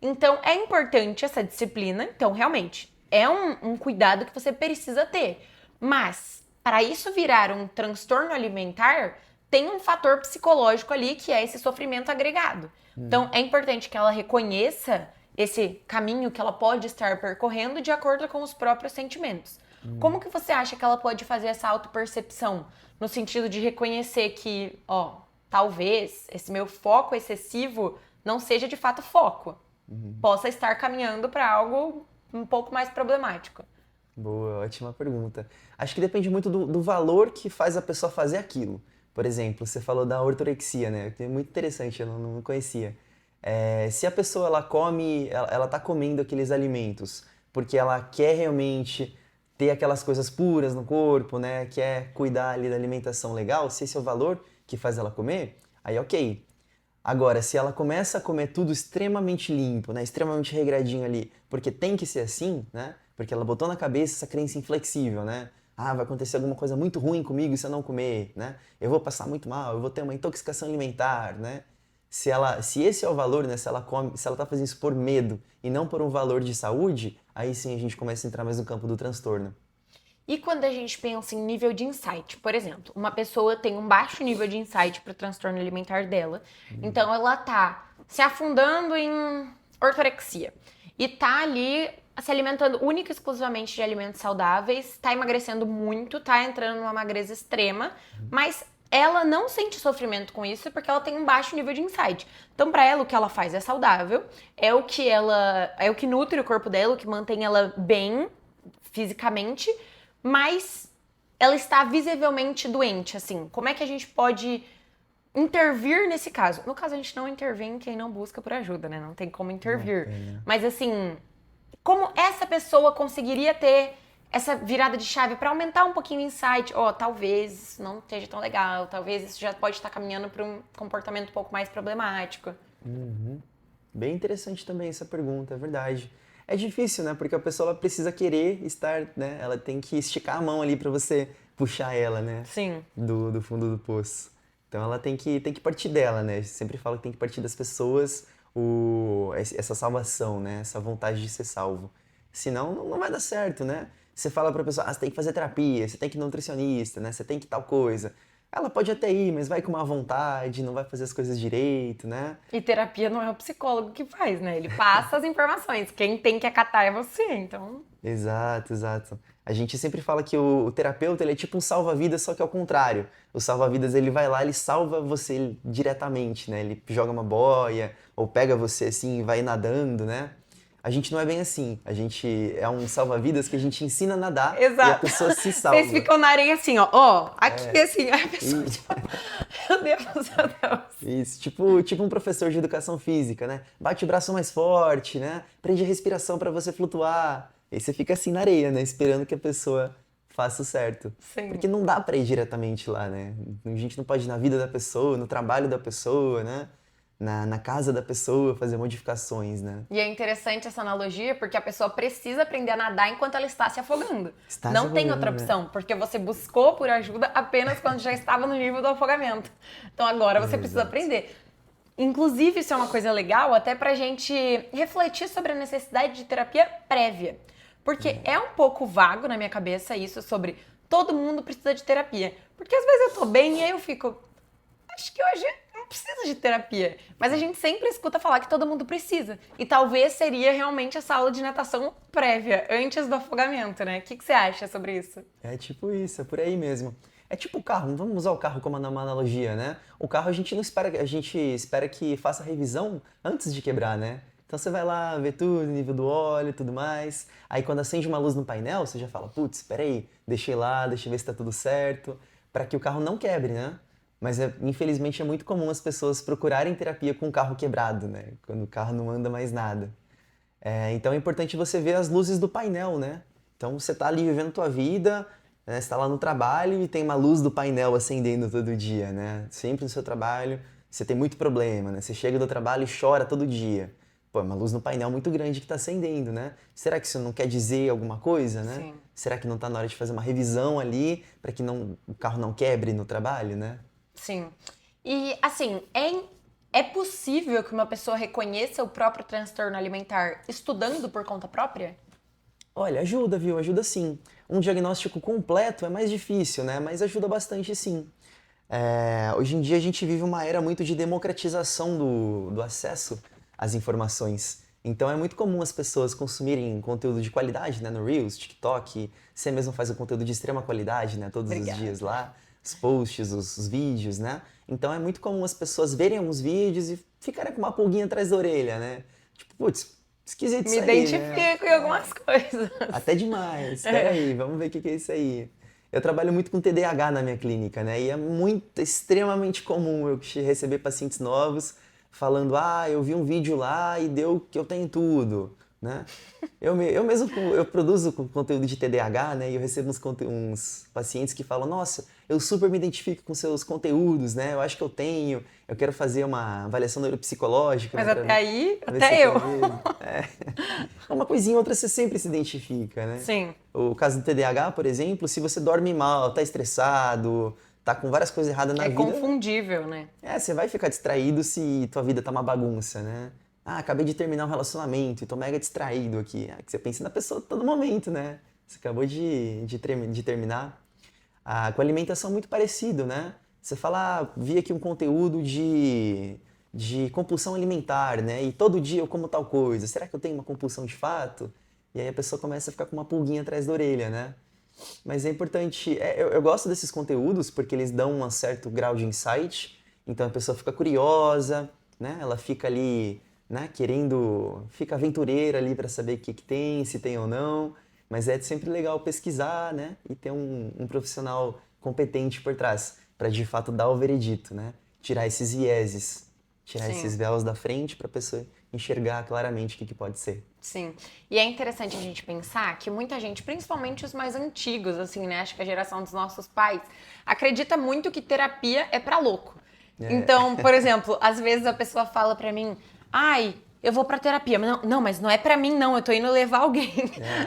Então, é importante essa disciplina. Então, realmente, é um cuidado que você precisa ter. Mas, para isso virar um transtorno alimentar, tem um fator psicológico ali que é esse sofrimento agregado. Então, é importante que ela reconheça esse caminho que ela pode estar percorrendo de acordo com os próprios sentimentos. Como que você acha que ela pode fazer essa autopercepção? No sentido de reconhecer que, ó, talvez esse meu foco excessivo não seja de fato foco. Possa estar caminhando para algo um pouco mais problemático. Boa, ótima pergunta. Acho que depende muito do valor que faz a pessoa fazer aquilo. Por exemplo, você falou da ortorexia, né? Que é muito interessante, eu não conhecia. Se a pessoa ela come, ela tá comendo aqueles alimentos porque ela quer realmente ter aquelas coisas puras no corpo, né? Quer cuidar ali da alimentação legal, se esse é o valor que faz ela comer, aí ok. Agora, se ela começa a comer tudo extremamente limpo, né, extremamente regradinho ali, porque tem que ser assim, né? Porque ela botou na cabeça essa crença inflexível, né? Ah, vai acontecer alguma coisa muito ruim comigo se eu não comer, né? Eu vou passar muito mal, eu vou ter uma intoxicação alimentar, né? Se esse é o valor, né? Se ela come, se ela tá fazendo isso por medo e não por um valor de saúde, aí sim a gente começa a entrar mais no campo do transtorno. E quando a gente pensa em nível de insight, por exemplo, uma pessoa tem um baixo nível de insight para o transtorno alimentar dela, então ela tá se afundando em ortorexia e tá ali se alimentando única e exclusivamente de alimentos saudáveis, tá emagrecendo muito, tá entrando numa magreza extrema, mas ela não sente sofrimento com isso porque ela tem um baixo nível de insight. Então, para ela, o que ela faz é saudável, é o que nutre o corpo dela, o que mantém ela bem fisicamente, mas ela está visivelmente doente, assim. Como é que a gente pode intervir nesse caso? No caso, a gente não intervém em quem não busca por ajuda, né? Não tem como intervir. Mas, assim, como essa pessoa conseguiria ter essa virada de chave para aumentar um pouquinho o insight? Ó, talvez isso não esteja tão legal, talvez isso já pode estar caminhando para um comportamento um pouco mais problemático. Bem interessante também essa pergunta, é verdade. É difícil, né? Porque a pessoa ela precisa querer estar, né? Ela tem que esticar a mão ali para você puxar ela, né? Sim. Do fundo do poço. Então ela tem que partir dela, né? Eu sempre falo que tem que partir das pessoas essa salvação, né? Essa vontade de ser salvo. Senão não vai dar certo, né? Você fala pra pessoa, você tem que fazer terapia, você tem que ir no nutricionista, né? Você tem que tal coisa. Ela pode até ir, mas vai com má vontade, não vai fazer as coisas direito, né? E terapia não é o psicólogo que faz, né? Ele passa as informações. Quem tem que acatar é você, então. Exato, exato. A gente sempre fala que o terapeuta ele é tipo um salva-vidas, só que ao contrário. O salva-vidas ele vai lá, ele salva você diretamente, né? Ele joga uma boia ou pega você assim e vai nadando, né? A gente não é bem assim. A gente é um salva-vidas que a gente ensina a nadar Exato. e a pessoa se salva. Vocês ficam na areia assim, ó, aqui assim, aí a pessoa, tipo, meu Deus, meu Deus. Isso, tipo um professor de educação física, né? Bate o braço mais forte, né? Prende a respiração pra você flutuar. E aí você fica assim na areia, né? Esperando que a pessoa faça o certo. Sim. Porque não dá pra ir diretamente lá, né? A gente não pode ir na vida da pessoa, no trabalho da pessoa, né? Na casa da pessoa, fazer modificações, né? E é interessante essa analogia porque a pessoa precisa aprender a nadar enquanto ela está se afogando. Está se Não tem afogando, outra né? opção, porque você buscou por ajuda apenas quando já estava no nível do afogamento. Então agora você precisa Exato. aprender. Inclusive, isso é uma coisa legal até pra gente refletir sobre a necessidade de terapia prévia. Porque é um pouco vago na minha cabeça isso sobre todo mundo precisa de terapia. Porque às vezes eu tô bem e aí eu fico, acho que hoje não precisa de terapia. Mas a gente sempre escuta falar que todo mundo precisa. E talvez seria realmente essa aula de natação prévia, antes do afogamento, né? O que você acha sobre isso? É tipo isso, é por aí mesmo. É tipo o carro, vamos usar o carro como uma analogia, né? O carro a gente não espera, a gente espera que faça a revisão antes de quebrar, né? Então você vai lá ver tudo, nível do óleo e tudo mais. Aí quando acende uma luz no painel, você já fala, putz, espera aí, deixei lá, deixa eu ver se tá tudo certo, para que o carro não quebre, né? Mas infelizmente é muito comum as pessoas procurarem terapia com o carro quebrado, né? Quando o carro não anda mais nada. Então é importante você ver as luzes do painel, né? Então você tá ali vivendo tua vida, né? Você tá lá no trabalho e tem uma luz do painel acendendo todo dia, né? Sempre no seu trabalho, você tem muito problema, né? Você chega do trabalho e chora todo dia. Pô, é uma luz no painel muito grande que tá acendendo, né? Será que isso não quer dizer alguma coisa, né? Sim. Será que não tá na hora de fazer uma revisão ali para que o carro não quebre no trabalho, né? Sim. E, assim, é possível que uma pessoa reconheça o próprio transtorno alimentar estudando por conta própria? Olha, ajuda, viu? Ajuda sim. Um diagnóstico completo é mais difícil, né? Mas ajuda bastante sim. Hoje em dia a gente vive uma era muito de democratização do acesso às informações. Então é muito comum as pessoas consumirem conteúdo de qualidade, né? No Reels, TikTok. Você mesmo faz o conteúdo de extrema qualidade, né? Todos Obrigada. os dias lá. Os posts, os vídeos, né? Então é muito comum as pessoas verem alguns vídeos e ficarem com uma pulguinha atrás da orelha, né? Tipo, putz, esquisito Me isso aí, identifico né? em algumas coisas. Até demais. Espera aí, vamos ver o que é isso aí. Eu trabalho muito com TDAH na minha clínica, né? E é extremamente comum eu receber pacientes novos falando, eu vi um vídeo lá e deu que eu tenho tudo, né? Eu mesmo eu produzo conteúdo de TDAH, né? E eu recebo uns pacientes que falam, nossa, eu super me identifico com seus conteúdos, né? Eu acho que eu quero fazer uma avaliação neuropsicológica. Mas né, até aí, pra ver até se eu. tem mesmo. Uma coisinha ou outra você sempre se identifica, né? Sim. O caso do TDAH, por exemplo, se você dorme mal, tá estressado, tá com várias coisas erradas na É vida, confundível, né? você vai ficar distraído se tua vida tá uma bagunça, né? Acabei de terminar um relacionamento e tô mega distraído aqui. Que você pensa na pessoa a todo momento, né? Você acabou de terminar. Com a alimentação muito parecido, né? Você fala, vi aqui um conteúdo de compulsão alimentar, né? E todo dia eu como tal coisa. Será que eu tenho uma compulsão de fato? E aí a pessoa começa a ficar com uma pulguinha atrás da orelha, né? Mas é importante, eu gosto desses conteúdos porque eles dão um certo grau de insight, então a pessoa fica curiosa, né? Ela fica ali, né? Fica aventureira ali para saber o que tem, se tem ou não, mas é sempre legal pesquisar, né? E ter um profissional competente por trás, para de fato dar o veredito, né? Tirar esses vieses, tirar Sim. esses véus da frente para a pessoa enxergar claramente o que pode ser. Sim. E é interessante a gente pensar que muita gente, principalmente os mais antigos, assim, né? Acho que a geração dos nossos pais, acredita muito que terapia é pra louco. Então, por exemplo, às vezes a pessoa fala pra mim, eu vou pra terapia. Mas não é pra mim, não. Eu tô indo levar alguém.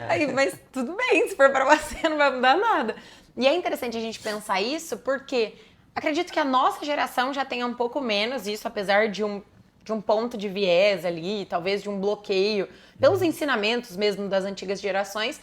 Aí, mas tudo bem, se for pra você, não vai mudar nada. E é interessante a gente pensar isso porque acredito que a nossa geração já tenha um pouco menos isso, apesar de um ponto de viés ali, talvez de um bloqueio, pelos ensinamentos mesmo das antigas gerações,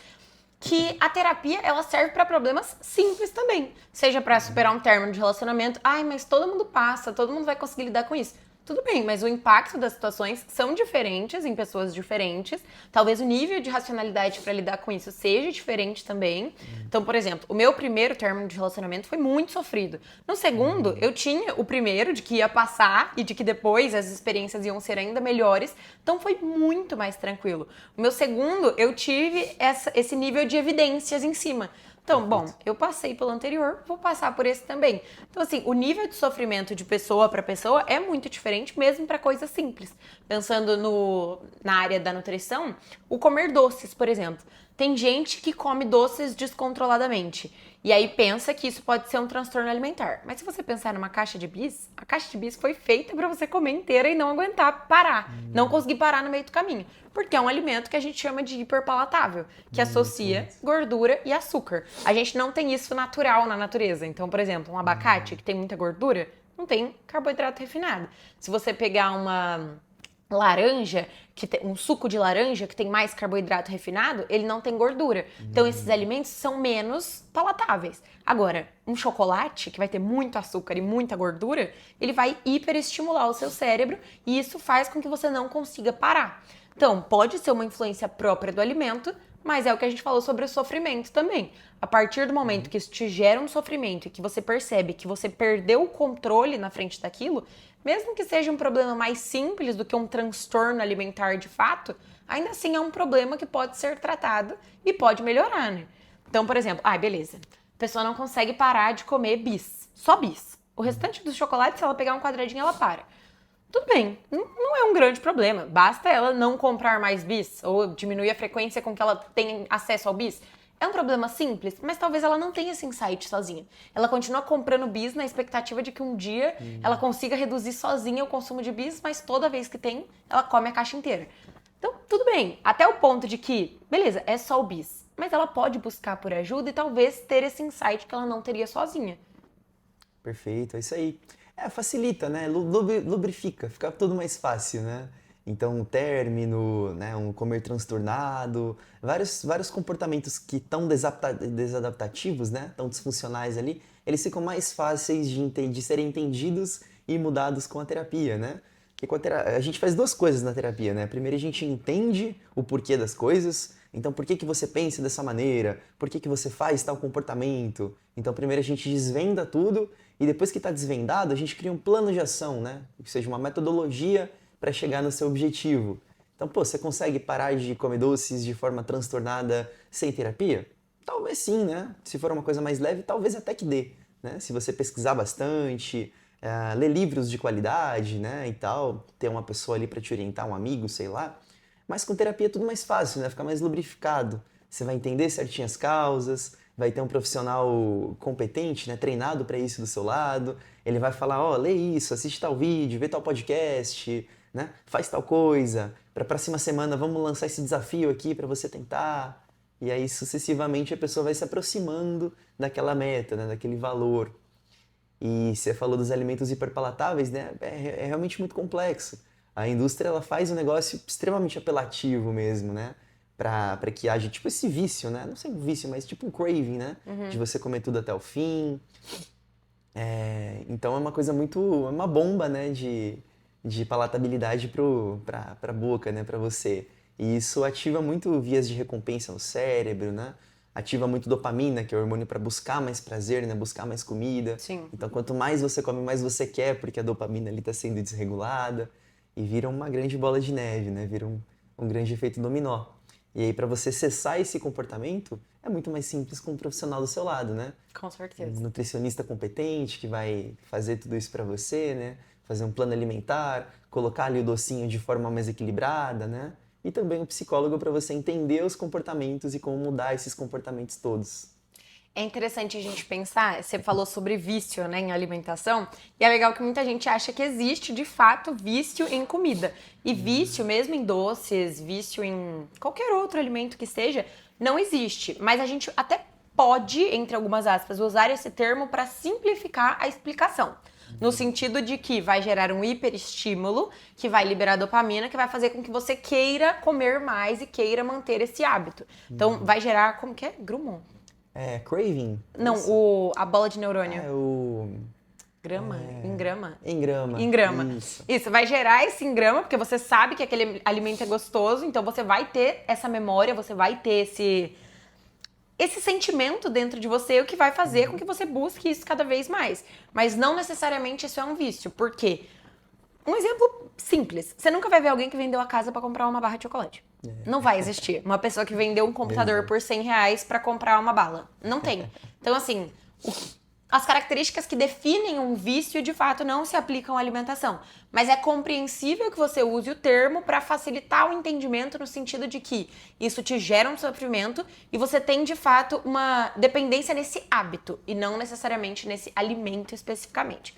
que a terapia, ela serve para problemas simples também. Seja para superar um término de relacionamento, mas todo mundo passa, todo mundo vai conseguir lidar com isso. tudo bem, mas o impacto das situações são diferentes em pessoas diferentes. Talvez o nível de racionalidade para lidar com isso seja diferente também. Então, por exemplo, o meu primeiro término de relacionamento foi muito sofrido. No segundo, eu tinha o primeiro de que ia passar e de que depois as experiências iam ser ainda melhores. Então, foi muito mais tranquilo. O meu segundo, eu tive esse nível de evidências em cima. Então, bom, eu passei pelo anterior, vou passar por esse também. Então, assim, o nível de sofrimento de pessoa para pessoa é muito diferente, mesmo para coisas simples. Pensando na área da nutrição, o comer doces, por exemplo. Tem gente que come doces descontroladamente. E aí pensa que isso pode ser um transtorno alimentar. Mas se você pensar numa caixa de bis, a caixa de bis foi feita para você comer inteira e não aguentar parar. Não conseguir parar no meio do caminho. Porque é um alimento que a gente chama de hiperpalatável, que associa gordura e açúcar. A gente não tem isso natural na natureza. Então, por exemplo, um abacate que tem muita gordura, não tem carboidrato refinado. Se você pegar uma laranja, um suco de laranja que tem mais carboidrato refinado, ele não tem gordura. Então esses alimentos são menos palatáveis. Agora, um chocolate que vai ter muito açúcar e muita gordura, ele vai hiperestimular o seu cérebro e isso faz com que você não consiga parar. Então, pode ser uma influência própria do alimento, mas é o que a gente falou sobre o sofrimento também. A partir do momento que isso te gera um sofrimento e que você percebe que você perdeu o controle na frente daquilo, mesmo que seja um problema mais simples do que um transtorno alimentar de fato, ainda assim é um problema que pode ser tratado e pode melhorar, né? Então, por exemplo, beleza, a pessoa não consegue parar de comer bis, só bis. O restante dos chocolates, se ela pegar um quadradinho, ela para. Tudo bem, não é um grande problema. Basta ela não comprar mais bis ou diminuir a frequência com que ela tem acesso ao bis. É um problema simples, mas talvez ela não tenha esse insight sozinha. Ela continua comprando bis na expectativa de que um dia ela consiga reduzir sozinha o consumo de bis, mas toda vez que tem, ela come a caixa inteira. Então, tudo bem, até o ponto de que, beleza, é só o bis, mas ela pode buscar por ajuda e talvez ter esse insight que ela não teria sozinha. Perfeito, é isso aí. Facilita, né? Lubrifica, fica tudo mais fácil, né? Então, um término, né? Um comer transtornado, vários comportamentos que estão desadaptativos, né? Tão disfuncionais ali, eles ficam mais fáceis de serem entendidos e mudados com a terapia, né? Porque a gente faz duas coisas na terapia, né? Primeiro a gente entende o porquê das coisas. Então, por que você pensa dessa maneira? Por que você faz tal comportamento? Então, primeiro a gente desvenda tudo e depois que está desvendado, a gente cria um plano de ação, né? Ou seja, uma metodologia para chegar no seu objetivo. Então, você consegue parar de comer doces de forma transtornada sem terapia? Talvez sim, né? Se for uma coisa mais leve, talvez até que dê, né? Se você pesquisar bastante, ler livros de qualidade, né, e tal, ter uma pessoa ali para te orientar, um amigo, sei lá. Mas com terapia é tudo mais fácil, né? Fica mais lubrificado. Você vai entender certinho as causas, vai ter um profissional competente, né, treinado para isso do seu lado. Ele vai falar, lê isso, assiste tal vídeo, vê tal podcast, né? Faz tal coisa. Para a próxima semana vamos lançar esse desafio aqui para você tentar. E aí sucessivamente a pessoa vai se aproximando daquela meta, né, daquele valor. E você falou dos alimentos hiperpalatáveis, né? É realmente muito complexo. A indústria ela faz um negócio extremamente apelativo mesmo, né? Pra que haja tipo esse vício, né? Não sei um vício, mas tipo um craving, né? De você comer tudo até o fim. Então é uma coisa muito... É uma bomba, né? De palatabilidade pra boca, né? Pra você. E isso ativa muito vias de recompensa no cérebro, né? Ativa muito dopamina, que é o hormônio para buscar mais prazer, né? Buscar mais comida. Sim. Então, quanto mais você come, mais você quer, porque a dopamina ali está sendo desregulada. E vira uma grande bola de neve, né? Vira um grande efeito dominó. E aí, para você cessar esse comportamento, é muito mais simples com um profissional do seu lado, né? Com certeza. Um nutricionista competente que vai fazer tudo isso para você, né? Fazer um plano alimentar, colocar ali o docinho de forma mais equilibrada, né? E também um psicólogo para você entender os comportamentos e como mudar esses comportamentos todos. É interessante a gente pensar, você falou sobre vício, né, em alimentação, e é legal que muita gente acha que existe, de fato, vício em comida. E vício, mesmo em doces, vício em qualquer outro alimento que seja, não existe. Mas a gente até pode, entre algumas aspas, usar esse termo para simplificar a explicação. No sentido de que vai gerar um hiperestímulo, que vai liberar dopamina, que vai fazer com que você queira comer mais e queira manter esse hábito. Então, vai gerar, como que é? Grumon. Craving? Não, a bola de neurônio. Grama? Engrama? Engrama. Engrama. Isso. Isso, vai gerar esse engrama, porque você sabe que aquele alimento é gostoso, então você vai ter essa memória, você vai ter esse sentimento dentro de você, o que vai fazer com que você busque isso cada vez mais. Mas não necessariamente isso é um vício. Por quê? Um exemplo simples. Você nunca vai ver alguém que vendeu a casa pra comprar uma barra de chocolate. Não vai existir. Uma pessoa que vendeu um computador por R$ 100 pra comprar uma bala. Não tem. Então, assim, as características que definem um vício, de fato, não se aplicam à alimentação. Mas é compreensível que você use o termo para facilitar o entendimento no sentido de que isso te gera um sofrimento e você tem, de fato, uma dependência nesse hábito e não necessariamente nesse alimento especificamente.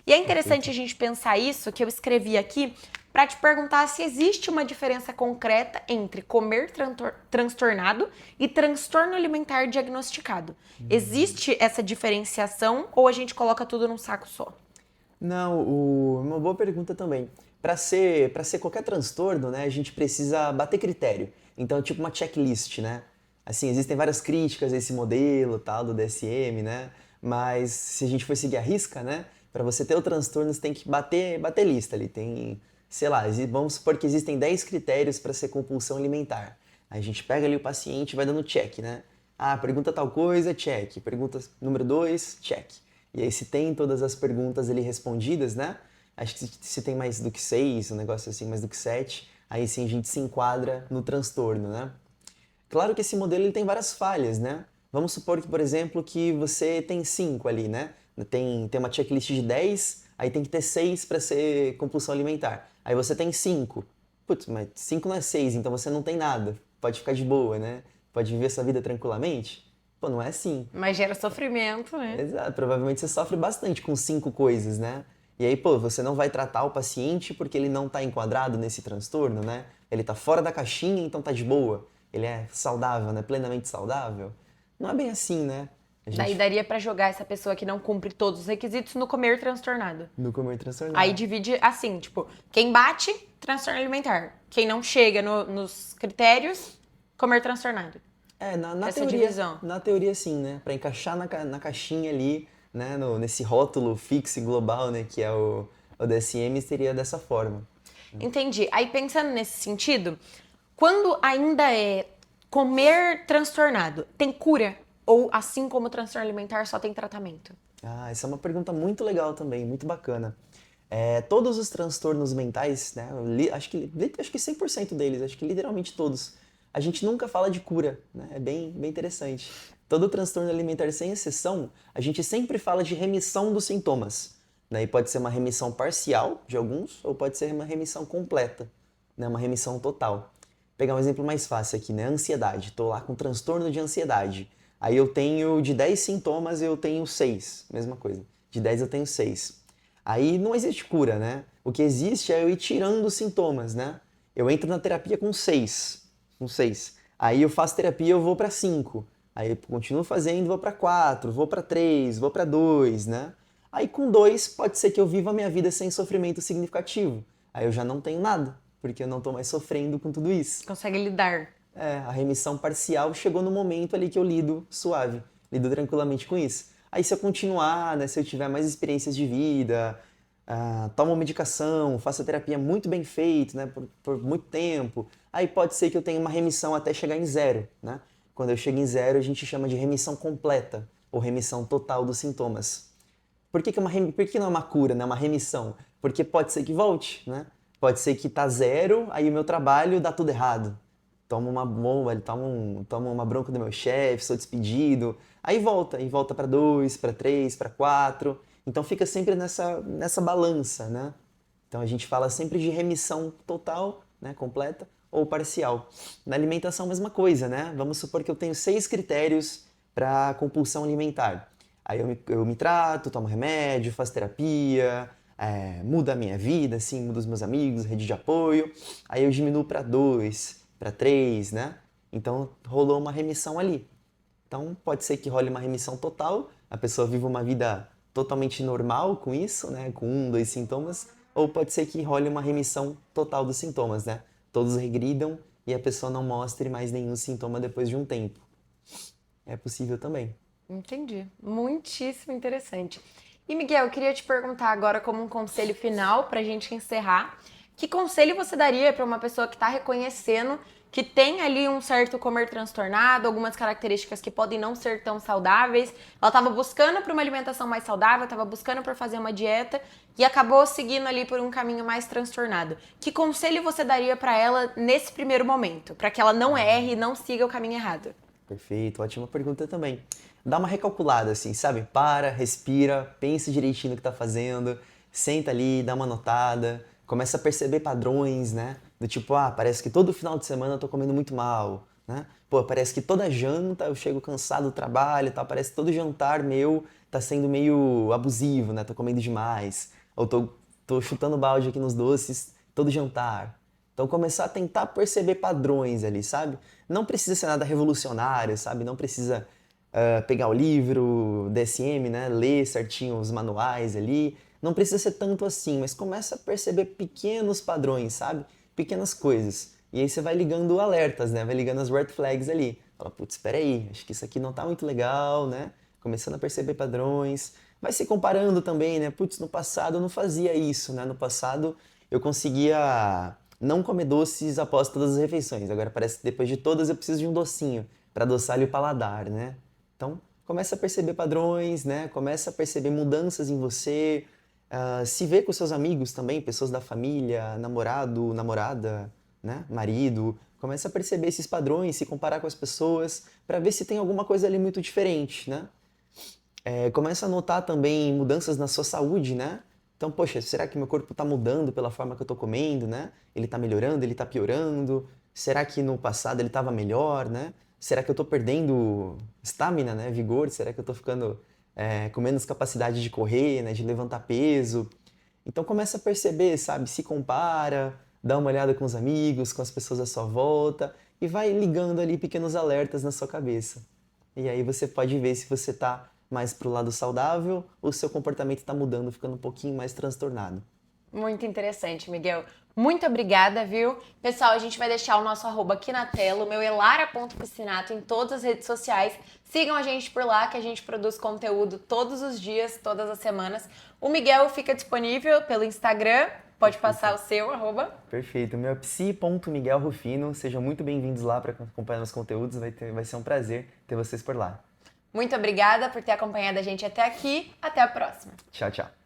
E é interessante a gente pensar isso, que eu escrevi aqui, para te perguntar se existe uma diferença concreta entre comer transtornado e transtorno alimentar diagnosticado. Existe essa diferenciação ou a gente coloca tudo num saco só? Não, uma boa pergunta também. Para ser qualquer transtorno, né, a gente precisa bater critério. Então, tipo uma checklist, né? Assim, existem várias críticas a esse modelo, tal, do DSM, né? Mas se a gente for seguir a risca, né? Para você ter o transtorno, você tem que bater lista ali. Tem, sei lá, vamos supor que existem 10 critérios para ser compulsão alimentar. Aí a gente pega ali o paciente e vai dando check, né? Ah, pergunta tal coisa, check. Pergunta número 2, check. E aí se tem todas as perguntas ali respondidas, né? Acho que se tem mais do que 6, um negócio assim, mais do que 7, aí sim a gente se enquadra no transtorno, né? Claro que esse modelo ele tem várias falhas, né? Vamos supor que, por exemplo, que você tem 5 ali, né? Tem uma checklist de 10, aí tem que ter 6 para ser compulsão alimentar. Aí você tem 5. Putz, mas 5 não é 6, então você não tem nada. Pode ficar de boa, né? Pode viver sua vida tranquilamente. Pô, não é assim. Mas gera sofrimento, né? Exato, provavelmente você sofre bastante com 5 coisas, né? E aí, pô, você não vai tratar o paciente porque ele não tá enquadrado nesse transtorno, né? Ele tá fora da caixinha, então tá de boa. Ele é saudável, né? Plenamente saudável. Não é bem assim, né? Daí daria pra jogar essa pessoa que não cumpre todos os requisitos no comer transtornado. No comer transtornado. Aí divide assim, tipo, quem bate, transtorno alimentar. Quem não chega nos critérios, comer transtornado. Na Essa teoria, divisão. na teoria sim, né? Pra encaixar na caixinha ali, né? Nesse rótulo fixo e global, né? Que é o DSM, seria dessa forma. Entendi. Aí pensando nesse sentido, quando ainda é comer transtornado, tem cura? Ou assim como o transtorno alimentar só tem tratamento? Ah, essa é uma pergunta muito legal também, muito bacana. Todos os transtornos mentais, né? Acho que 100% deles, acho que literalmente todos. A gente nunca fala de cura, né? É bem interessante. Todo transtorno alimentar, sem exceção, a gente sempre fala de remissão dos sintomas. Né? E pode ser uma remissão parcial de alguns, ou pode ser uma remissão completa, né? Uma remissão total. Vou pegar um exemplo mais fácil aqui, né? Ansiedade. Estou lá com transtorno de ansiedade. Aí eu tenho de 10 sintomas, eu tenho 6. Mesma coisa. De 10 eu tenho 6. Aí não existe cura, né? O que existe é eu ir tirando os sintomas, né? Eu entro na terapia com 6. Com 6. Aí eu faço terapia, eu vou para 5. Aí eu continuo fazendo, vou para 4, vou para 3, vou para 2, né? Aí com 2 pode ser que eu viva a minha vida sem sofrimento significativo. Aí eu já não tenho nada, porque eu não tô mais sofrendo com tudo isso. Consegue lidar. A remissão parcial chegou no momento ali que eu lido suave, lido tranquilamente com isso. Aí se eu continuar, né, se eu tiver mais experiências de vida, tomo medicação, faço a terapia muito bem feito, né, por muito tempo, aí pode ser que eu tenha uma remissão até chegar em 0, né? Quando eu chego em 0, a gente chama de remissão completa, ou remissão total dos sintomas. Por que não é uma cura, né? Uma remissão? Porque pode ser que volte, né? Pode ser que tá 0, aí o meu trabalho dá tudo errado. Tomo uma bomba, tomo uma bronca do meu chefe, sou despedido. Aí volta para 2, para 3, para 4. Então fica sempre nessa balança, né? Então a gente fala sempre de remissão total, né, completa, ou parcial. Na alimentação, a mesma coisa, né? Vamos supor que eu tenho 6 critérios para compulsão alimentar. Aí eu me trato, tomo remédio, faço terapia, muda a minha vida, assim, muda os meus amigos, rede de apoio. Aí eu diminuo para 2, para 3, né? Então rolou uma remissão ali. Então pode ser que role uma remissão total, a pessoa viva uma vida totalmente normal com isso, né? Com 1, 2 sintomas. Ou pode ser que role uma remissão total dos sintomas, né? Todos regridam e a pessoa não mostre mais nenhum sintoma depois de um tempo. É possível também. Entendi. Muitíssimo interessante. E Miguel, eu queria te perguntar agora como um conselho final pra gente encerrar. Que conselho você daria para uma pessoa que está reconhecendo que tem ali um certo comer transtornado, algumas características que podem não ser tão saudáveis? Ela estava buscando por uma alimentação mais saudável, estava buscando por fazer uma dieta e acabou seguindo ali por um caminho mais transtornado. Que conselho você daria para ela nesse primeiro momento, para que ela não erre e não siga o caminho errado? Perfeito, ótima pergunta também. Dá uma recalculada assim, sabe? Para, respira, pensa direitinho no que tá fazendo, senta ali, dá uma notada, começa a perceber padrões, né? Do tipo, parece que todo final de semana eu tô comendo muito mal, né? Pô, parece que toda janta eu chego cansado do trabalho e tal, parece que todo jantar meu tá sendo meio abusivo, né? Tô comendo demais, ou tô chutando balde aqui nos doces todo jantar. Então começar a tentar perceber padrões ali, sabe? Não precisa ser nada revolucionário, sabe? Não precisa pegar o livro DSM, né? Ler certinho os manuais ali. Não precisa ser tanto assim, mas começa a perceber pequenos padrões, sabe? Pequenas coisas. E aí você vai ligando alertas, né? Vai ligando as red flags ali. Fala, putz, espera aí, acho que isso aqui não tá muito legal, né? Começando a perceber padrões. Vai se comparando também, né? Putz, no passado eu não fazia isso, né? No passado eu conseguia não comer doces após todas as refeições. Agora parece que depois de todas eu preciso de um docinho para adoçar ali o paladar, né? Então, começa a perceber padrões, né? Começa a perceber mudanças em você, se vê com seus amigos também, pessoas da família, namorado, namorada, né? Marido. Começa a perceber esses padrões, se comparar com as pessoas, para ver se tem alguma coisa ali muito diferente, né? Começa a notar também mudanças na sua saúde, né? Então, poxa, será que meu corpo está mudando pela forma que eu estou comendo, né? Ele está melhorando, ele está piorando? Será que no passado ele estava melhor, né? Será que eu estou perdendo estamina, né? Vigor? Será que eu estou ficando com menos capacidade de correr, né? De levantar peso? Então começa a perceber, sabe? Se compara, dá uma olhada com os amigos, com as pessoas à sua volta e vai ligando ali pequenos alertas na sua cabeça. E aí você pode ver se você está mais pro lado saudável ou seu comportamento está mudando, ficando um pouquinho mais transtornado. Muito interessante, Miguel. Muito obrigada, viu? Pessoal, a gente vai deixar o nosso arroba aqui na tela, o meu elara.piscinato em todas as redes sociais. Sigam a gente por lá, que a gente produz conteúdo todos os dias, todas as semanas. O Miguel fica disponível pelo Instagram. Pode passar o seu arroba. Perfeito. Meu é psi.miguelrufino. Sejam muito bem-vindos lá para acompanhar meus conteúdos. Vai ser um prazer ter vocês por lá. Muito obrigada por ter acompanhado a gente até aqui. Até a próxima. Tchau, tchau.